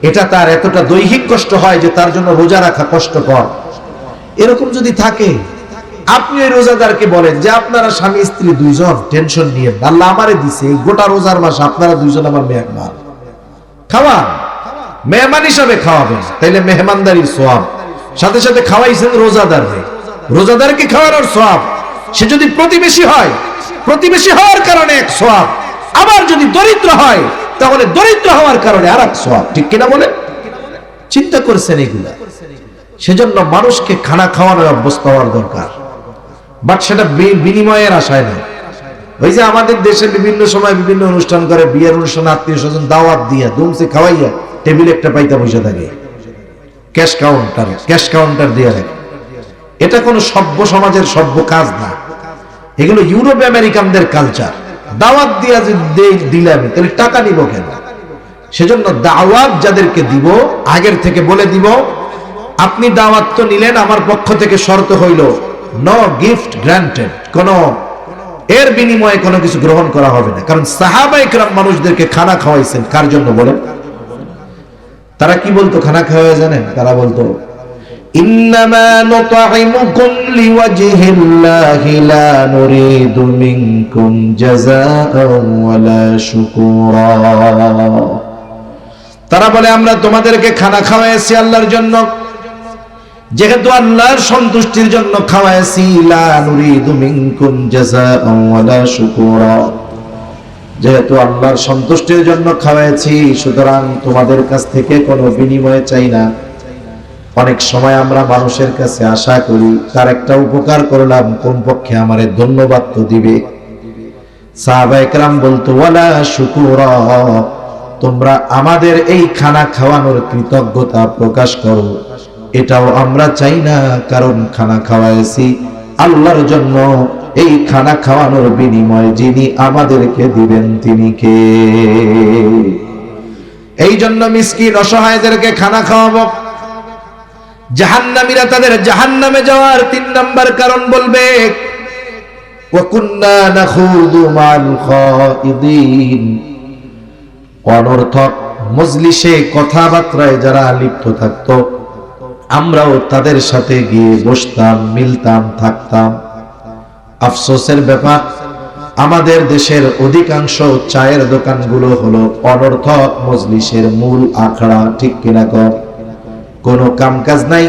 এটা তার এতটা দৈহিক কষ্ট হয় যে তার জন্য রোজা রাখা কষ্টকর। এরকম যদি থাকে, আপনি ওই রোজাদারকে বলেন যে আপনারা স্বামী স্ত্রী 2 জন টেনশন নিয়ে, আল্লাহ আমারে দিছে এই গোটা রোজার মাস আপনারা 2 জন আমার মেহমান, খাওয়ান, মেহমান হিসাবে খাওয়াবেন, তাইলে মেহমানদারির সওয়াব। সাথে সাথে খাওয়াইছেন রোজাদারকে খাওয়ানোর সওয়াব। সে যদি প্রতিবেশী হয়, প্রতিবেশী হওয়ার কারণে এক সওয়াব, আবার যদি দরিদ্র হয় তাহলে দরিদ্র হওয়ার কারণে আরেক সওয়াব। ঠিক কিনা বলেন? চিন্তা করছেন এগুলা? সেজন্য মানুষকে খানা খাওয়ানোর অভ্যস্ত হওয়ার দরকার, বাট সেটা বিনিময়ের আশায় না। ওই যে আমাদের দেশে বিভিন্ন সময় বিভিন্ন অনুষ্ঠান করে, বিয়ের অনুষ্ঠান, আত্মীয় স্বজন দাওয়াত দিয়া দুমসে খাওয়াইয়া টেবিল একটা পাইতা বসে থাকে, ক্যাশ কাউন্টার দিয়ে রাখে। এটা কোনো সভ্য সমাজের সভ্য কাজ না। এগুলো ইউরোপ আমেরিকানদের কালচার। দাওয়াত দিয়া দিলে আমি তাহলে টাকা নিব কেন? সেজন্য দাওয়াত যাদেরকে দিব আগের থেকে বলে দিব, আপনি দাওয়াত তো নিলেন, আমার পক্ষ থেকে শর্ত হইল নো গিফট গ্রান্টেড, কোন এর বিনিময়ে কোনো কিছু গ্রহণ করা হবে না। কারণ সাহাবা ইকরাম মানুষদেরকে খানা খাওয়াইছেন কার জন্য বলেন? তারা কি বলতো খানা খাওয়ায় জানেন? তারা বলতো ইন্নামা নুতঈমুকুম লিওয়াজহিল্লাহি লা নুরিদু মিনকুম জাযাআন ওয়ালা শুকুরা। তারা বলে আমরা তোমাদেরকে খানা খাওয়াইছি আল্লাহর জন্য, যেহেতু আল্লাহর সন্তুষ্টির জন্য খাওয়াইছি, লা নুরিদু মিনকুম জাযাআন ওয়ালা শুকুরা, যেহেতু আল্লাহর সন্তুষ্টির জন্য খাওয়াইছি সুতরাং তোমাদের কাছ থেকে কোনো বিনিময় চাই না। অনেক সময় আমরা মানুষের কাছে আশা করি তার একটা উপকার করলাম, কমপক্ষে আমারে ধন্যবাদ তো দিবে। সাহাবায়ে কেরাম বলতো ওয়ালা শুকুরা, তোমরা আমাদের এই খানা খাওয়ানোর কৃতজ্ঞতা প্রকাশ করো, এটাও আমরা চাই না, কারণ খানা খাওয়াইছি আল্লাহর জন্য। এই খানা খাওয়ানোর বিনিময় যিনি আমাদেরকে দিবেন তিনি কে? এই জন্য মিসকিন অসহায়দেরকে খানা খাওয়াবো। জাহান্নামীরা তাদের জাহান্নামে যাওয়ার 3 নাম্বার কারণ বলবে ওয়া কুন্না নাখুযু মাল খাইদিন, অনর্থক মজলিসে কথাবার্তায় যারা লিপ্ত থাকতো আমরাও তাদের সাথে গিয়ে বসতাম, মিলতাম, থাকতাম। আফসোসের ব্যাপার, আমাদের দেশের অধিকাংশ চায়ের দোকানগুলো হলো অনর্থক মজলিসের মূল আখড়া, ঠিক কিনা কর? কোনো কামকাজ নাই,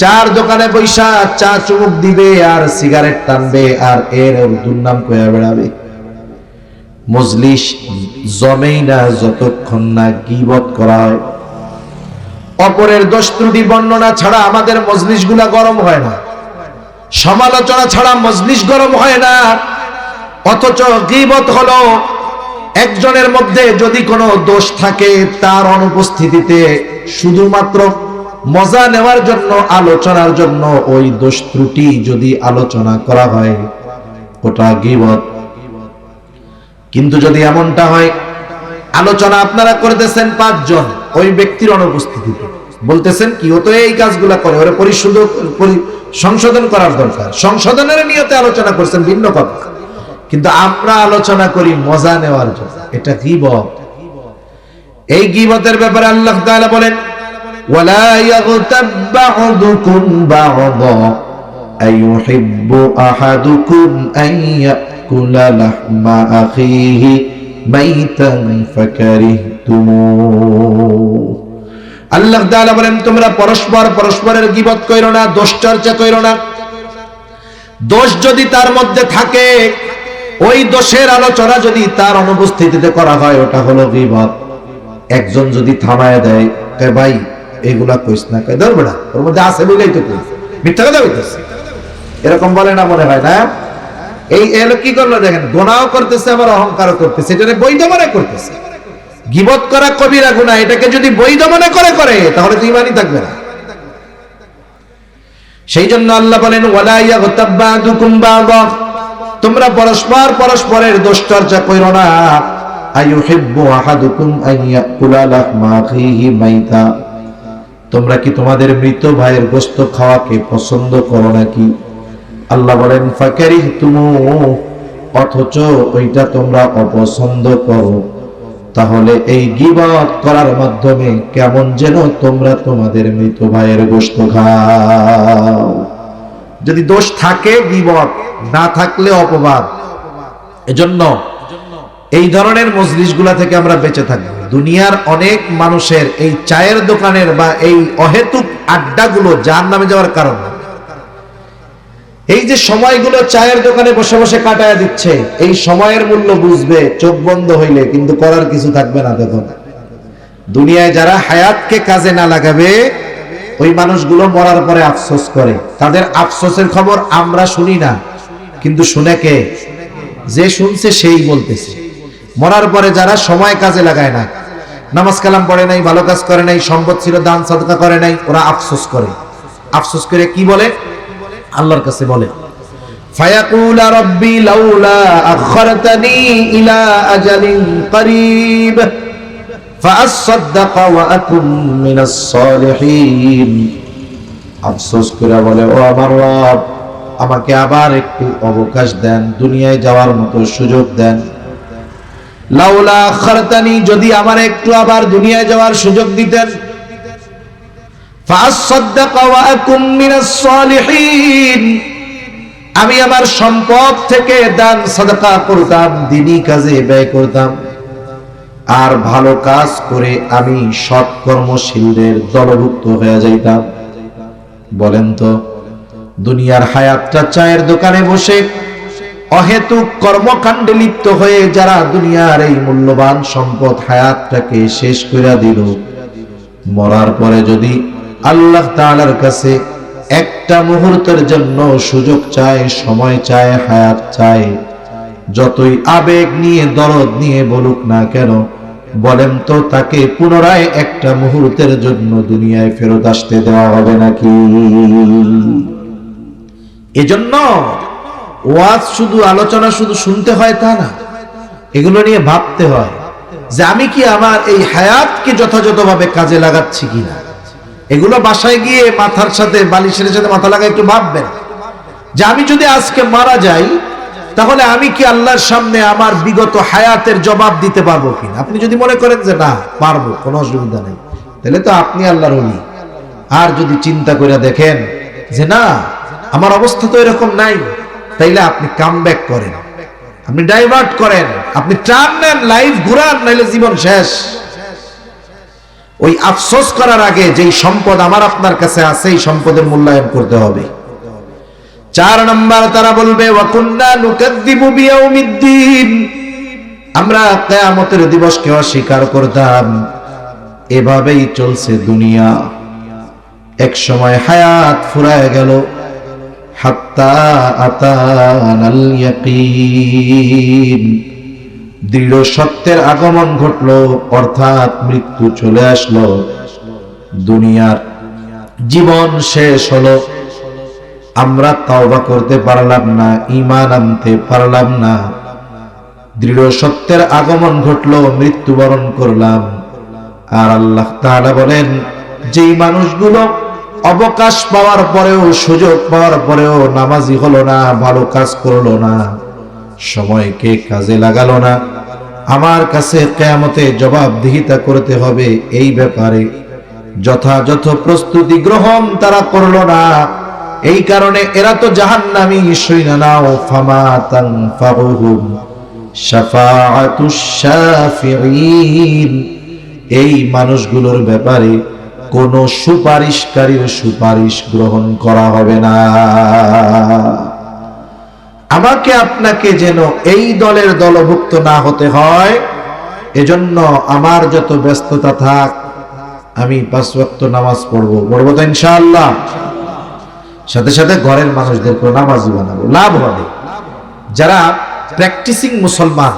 চার দোকানে বৈশা চা চুমুক দিবে আর সিগারেট টানবে আর এর দুর্নাম কইয়া বেড়াবে। মজলিস জমেই না যতক্ষণ না গীবত করা হয়। অপরের দোষ ত্রুটি বর্ণনা ছাড়া আমাদের মজলিসগুলা গরম হয় না, সমালোচনা ছাড়া মজলিস গরম হয় না। অথচ গীবত হলো একজনের মধ্যে যদি কোনো দোষ থাকে তার অনুপস্থিতিতে শুধুমাত্র মজা নেওয়ার জন্য, আলোচনার জন্য ওই দোষ ত্রুটি যদি আলোচনা করা হয় ওটা গীবত। কিন্তু যদি এমনটা হয় আলোচনা আপনারা করতেছেন 5 জন, ওই ব্যক্তির অনুপস্থিতিতে বলতেছেন কি ও তো এই কাজগুলা করে, ওরা সংশোধন করার দরকার, সংশোধনের নিয়তে আলোচনা করছেন ভিন্ন কথা, কিন্তু আমরা আলোচনা করি মজা নেওয়ার জন্য, এটা গীবত। এই গীবতের ব্যাপারে আল্লাহ তাআলা বলেন ওয়ালা ইয়াগতাব বা'দুকুম বা'দা আইয়ুহিব্বু আহাদুকুম আন ইয়াকুলা লাহমা আখিহি মাইতান ফাকারিহতুমুহ। আল্লাহ তাআলা বলেন তোমরা পরস্পরের গীবত কইরো না, দোষ চর্চা কইরো না। দোষ যদি তার মধ্যে থাকে, ওই দোষের আলোচনা যদি তার অনুপস্থিতিতে করা হয় ওটা হলো গীবত। একজন যদি থামায় দেয়, কে ভাই এগুলা কইস না, কে ধরবে না, ওর মধ্যে আছে বলেই তো কইস, মিথ্যা কথা কইতেছে, এরকম বলে না মনে হয় না? এই এলো কি করলো দেখেন, গুনাহও করতেছে আবার অহংকারও করতেছে, এটাকে বৈধ মনে করতেছে। গীবত করা কবিরা গুনাহ, এটাকে যদি বৈধ মনে করে তাহলে তো ঈমানই থাকবে না। সেই জন্য আল্লাহ বলেন ওয়ালা ইয়াগতাব বা'দুকুম বা'দা, তোমরা পরস্পরের দোষ চর্চা কইরো না। আইয়ুহিব্বু আহাদুকুম আন ইয়াকুলা লাহমা আখিহি মাইতা, তোমরা কি তোমাদের মৃত ভাইয়ের গোশত খাওয়াকে পছন্দ করো নাকি? আল্লাহ বলেন ফাকারিহতুমুহ, অথচ ওইটা তোমরা অপছন্দ করো। তাহলে এই গীবত করার মাধ্যমে কেমন যেন তোমরা তোমাদের মৃত ভাইয়ের গোশত খাও। যদি দোষ থাকে গীবত, না থাকলে অপবাদ। এজন্য এই ধরনের মজলিসগুলা থেকে আমরা বেঁচে থাকবো। দুনিয়ার অনেক মানুষের এই চায়ের দোকানের বা এই অহেতুক আড্ডাগুলো জাহান্নামে যাওয়ার কারণ। এই যে সময়গুলো চায়ের দোকানে বসে বসে কাটায় দিচ্ছে, এই সময়ের মূল্য বুঝবে চোখ বন্ধ হইলে, কিন্তু করার কিছু থাকবে না। দেখুন দুনিয়ায় যারা হায়াতকে কাজে না লাগাবে ওই মানুষগুলো মরার পরে আফসোস করে। তাদের আফসোসের খবর আমরা শুনি না, কিন্তু শুনে কে? যে শুনছে সেই বলতেছে। মরার পরে যারা সময় কাজে লাগায় না, নামাজ কালাম পড়ে নাই, ভালো কাজ করে নাই, সম্পদ ছিল দান সাদকা করে নাই, ওরা আফসোস করে। আফসোস করে কি বলে? আল্লাহর কাছে বলে ফায়াকুলা রাব্বি লাউলা আখরতানি ইলা আজালিন করিব ফাআসাদদাকা ওয়া আকুম মিনাস সালিহিন। আফসোস করে বলে ও আমার রব, আমাকে আবার একটু অবকাশ দেন, দুনিয়ায় যাওয়ার মতো সুযোগ দেন। লাউলা আখরতানি, যদি আমার একটু আবার দুনিয়ায় যাওয়ার সুযোগ দিতেন। ফাআসাদদাকা ওয়া আকুম মিনাস সালিহিন, আমি আমার সম্পদ থেকে দান সাদাকা করতাম, দ্বীনি কাজে ব্যয় করতাম, আর ভালো কাজ করে আমি সৎ কর্মশীলদের দলভুক্ত হয়ে যাইতাম। বলেন তো, দুনিয়ার হায়াতটা চায়ের দোকানে বসে অহেতুক কর্মকাণ্ডে লিপ্ত হয়ে যারা দুনিয়ার এই মূল্যবান সম্পদ হায়াতটাকে শেষ করে দিল, মরার পরে যদি আল্লাহ তাআলার কাছে একটা মুহূর্তের জন্য সুযোগ চায়, সময় চায়, হায়াত চায়। যতই আবেগ নিয়ে দরদ নিয়ে বলুক না কেন, বলেন তো তাকে পুনরায় একটা মুহূর্তের জন্য দুনিয়ায় ফেরত আসতে দেওয়া হবে নাকি? এজন্য ওয়াজ শুধু আলোচনা শুধু শুনতে হয় তা না, এগুলো নিয়ে ভাবতে হয় যে আমি কি আমার এই হায়াতকে যথাযথভাবে কাজে লাগাচ্ছি কিনা। এগুলো বাসায় গিয়ে মাথার সাথে বালিশের সাথে মাথা লাগা একটু ভাববেন যে আমি যদি আজকে মারা যাই তাহলে আমি কি আল্লাহর সামনে আমার বিগত হায়াতের জবাব দিতে পারবো কিনা। আপনি যদি মনে করেন যে না পারবো, কোনো অসুবিধা নেই, তাহলে তো আপনি আল্লাহর ওলি। আর যদি চিন্তা করে দেখেন যে না আমার অবস্থা তো এরকম নাই, তাইলে আপনি কামব্যাক করেন, আপনি ডাইভার্ট করেন, আপনি টার্ন নেন, লাইফ ঘুরান, নাইলে জীবন শেষ। ওই আফসোস করার আগে যেই সম্পদ আমার আপনার কাছে আছে এই সম্পদের মূল্যায়ন করতে হবে। 4 নম্বর তারা বলবে ওয়াকুন্না নুকাদ্দিবু বিয়াউমিদ্দিন, আমরা কিয়ামতের দিবসকে অস্বীকার করতাম। এভাবেই চলছে দুনিয়া। এক সময় হায়াত ফুরায় গেল, হাত্তা আতানাল ইয়াকিন, দৃঢ় সত্যের আগমন ঘটলো, অর্থাৎ মৃত্যু চলে আসলো, দুনিয়ার জীবন শেষ হলো। আমরা তাওবা করতে পারলাম না, ঈমান আনতে পারলাম না, দৃঢ় সত্যের আগমন ঘটলো, মৃত্যুবরণ করলাম। আর আল্লাহ তাআলা বলেন যেই মানুষগুলো অবকাশ পাওয়ার পরেও, সুযোগ পাওয়ার পরেও নামাজি হলো না, ভালো কাজ করলো না, সময়কে কাজে লাগালো না, আমার কাছে কিয়ামতে জবাবদিহিতা করতে হবে এই ব্যাপারে যথাযথ প্রস্তুতি গ্রহণ তারা করলো না। এই কারণে এরা তো জাহান্নামী, শুইনা নাও ফামা তানফাউহুম শাফাআতুশ শাফিঈন, এই মানুষগুলোর ব্যাপারে কোন সুপারিশকারীর সুপারিশ গ্রহণ করা হবে না। আমাকে আপনাকে যেন এই দলের দলভুক্ত না হতে হয়, এজন্য আমার যত ব্যস্ততা থাক আমি 5 ওয়াক্ত নামাজ পড়বো তো ইনশাআল্লাহ। সাথে সাথে ঘরের মানুষদেরকে নামাজি বানাবো, লাভ হবে। যারা প্র্যাকটিসিং মুসলমান,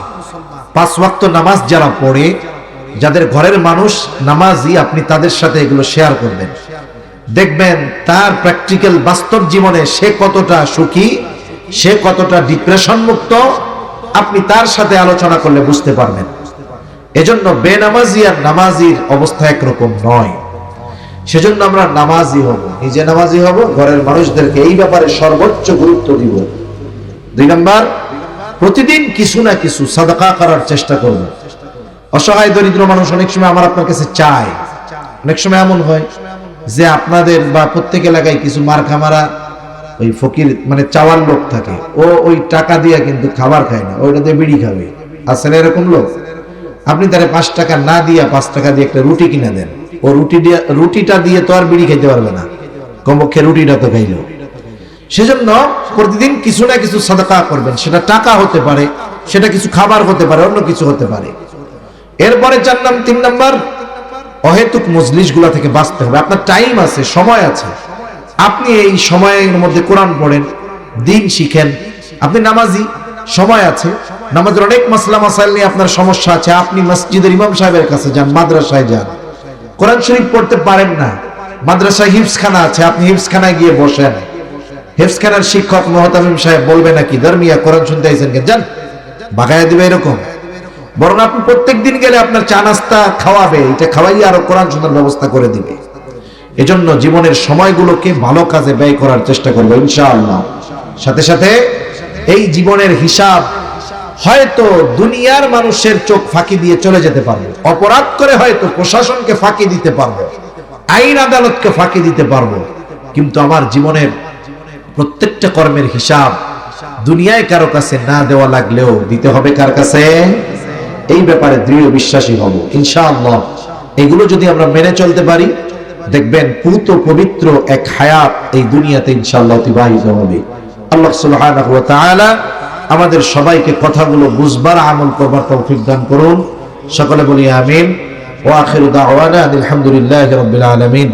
5 ওয়াক্ত নামাজ যারা পড়ে, যাদের ঘরের মানুষ নামাজি, আপনি তাদের সাথে এগুলো শেয়ার করবেন, দেখবেন তার প্র্যাকটিক্যাল বাস্তব জীবনে সে কতটা সুখী, সে কতটা ডিপ্রেশন মুক্ত, আপনি তার সাথে আলোচনা করলে বুঝতে পারবেন। এজন্য বেনামাজি আর নামাজির অবস্থা একরকম নয়। সেজন্য আমরা নামাজি হব, নিজে নামাজি হব, ঘরের মানুষদেরকে এই ব্যাপারে সর্বোচ্চ গুরুত্ব দিব। 2 নম্বর, প্রতিদিন কিছু না কিছু সাদাকা করার চেষ্টা করব। অসহায় দরিদ্র মানুষ অনেক সময় আমার আপনার কাছে চায়। অনেক সময় এমন হয় যে আপনাদের বা প্রত্যেক এলাকায় কিছু মার্কা মারা ওই ফকির মানে চাওয়ার লোক থাকে, ও ওই টাকা দিয়ে কিন্তু খাবার খায় না, ওইটা দিয়ে বিড়ি খাবে। আছে না এরকম লোক? আপনি তারে 5 টাকা না দিয়ে 5 টাকা দিয়ে একটা রুটি কিনে দেন, ও রুটিটা দিয়ে তো আর বিড়ি খেতে পারবে না, কমপক্ষে রুটিটা তো খাইলো। সেজন্য প্রতিদিন কিছু না কিছু সাদাকা করবেন, সেটা টাকা হতে পারে, সেটা কিছু খাবার হতে পারে, অন্য কিছু হতে পারে। এরপরে 3 নম্বর, অহেতুক মজলিস গুলা থেকে বাঁচতে হবে। আপনার টাইম আছে, সময় আছে, আপনি এই সময়ের মধ্যে কোরআন পড়েন, দিন শিখেন। আপনি নামাজি, সময় আছে, নামাজের অনেক মাসলা মাসাইল নিয়ে আপনার সমস্যা আছে, আপনি মসজিদের ইমাম সাহেবের কাছে যান, মাদ্রাসায় যান। কোরআন শরীফ পড়তে পারেন না, মাদ্রাসায় হিফজখানা আছে, আপনি হিফজখানায় গিয়ে বসেন। হিফজখানার শিক্ষক মুহতামিম সাহেব বলবে নাকি ধর্মিয়া কোরআন শুনতে আইছেন কেন, যান, বাগায় দিবে এরকম। বরং আপনি প্রত্যেক দিন গেলে আপনার চা নাস্তা খাওয়াবে, এটা খাওয়াই আরো কোরআন শোনার ব্যবস্থা করে দিবে। এজন্য জীবনের সময়গুলোকে ভালো কাজে ব্যয় করার চেষ্টা করবো ইনশাআল্লাহ। সাথে সাথে এই জীবনের হিসাব হয়তো দুনিয়ার মানুষের চোখ ফাঁকি দিয়ে চলে যেতে পারবে, অপরাধ করে হয়তো প্রশাসনকে ফাঁকি দিতে পারবো, আইন আদালতকে ফাঁকি দিতে পারবো, কিন্তু আমার জীবনের প্রত্যেকটা কর্মের হিসাব দুনিয়ায় কারো কাছে না দেওয়া লাগলেও দিতে হবে কার কাছে? এই ব্যাপারে দৃঢ় বিশ্বাসী হব ইনশাআল্লাহ। এগুলো যদি আমরা মেনে চলতে পারি, দেখবেন পুত পবিত্র এক হায়াত এই দুনিয়াতে ইনশাআল্লাহ অতিবাহিত হবে। আল্লাহ সুবহানাহু ওয়া তাআলা আমাদের সবাইকে কথাগুলো বুঝবার, আমল করবার তৌফিক দান করুন। সকলে বলি আমিন। ওয়া আখিরু দাওয়ানা আলহামদুলিল্লাহি রাব্বিল আলামিন।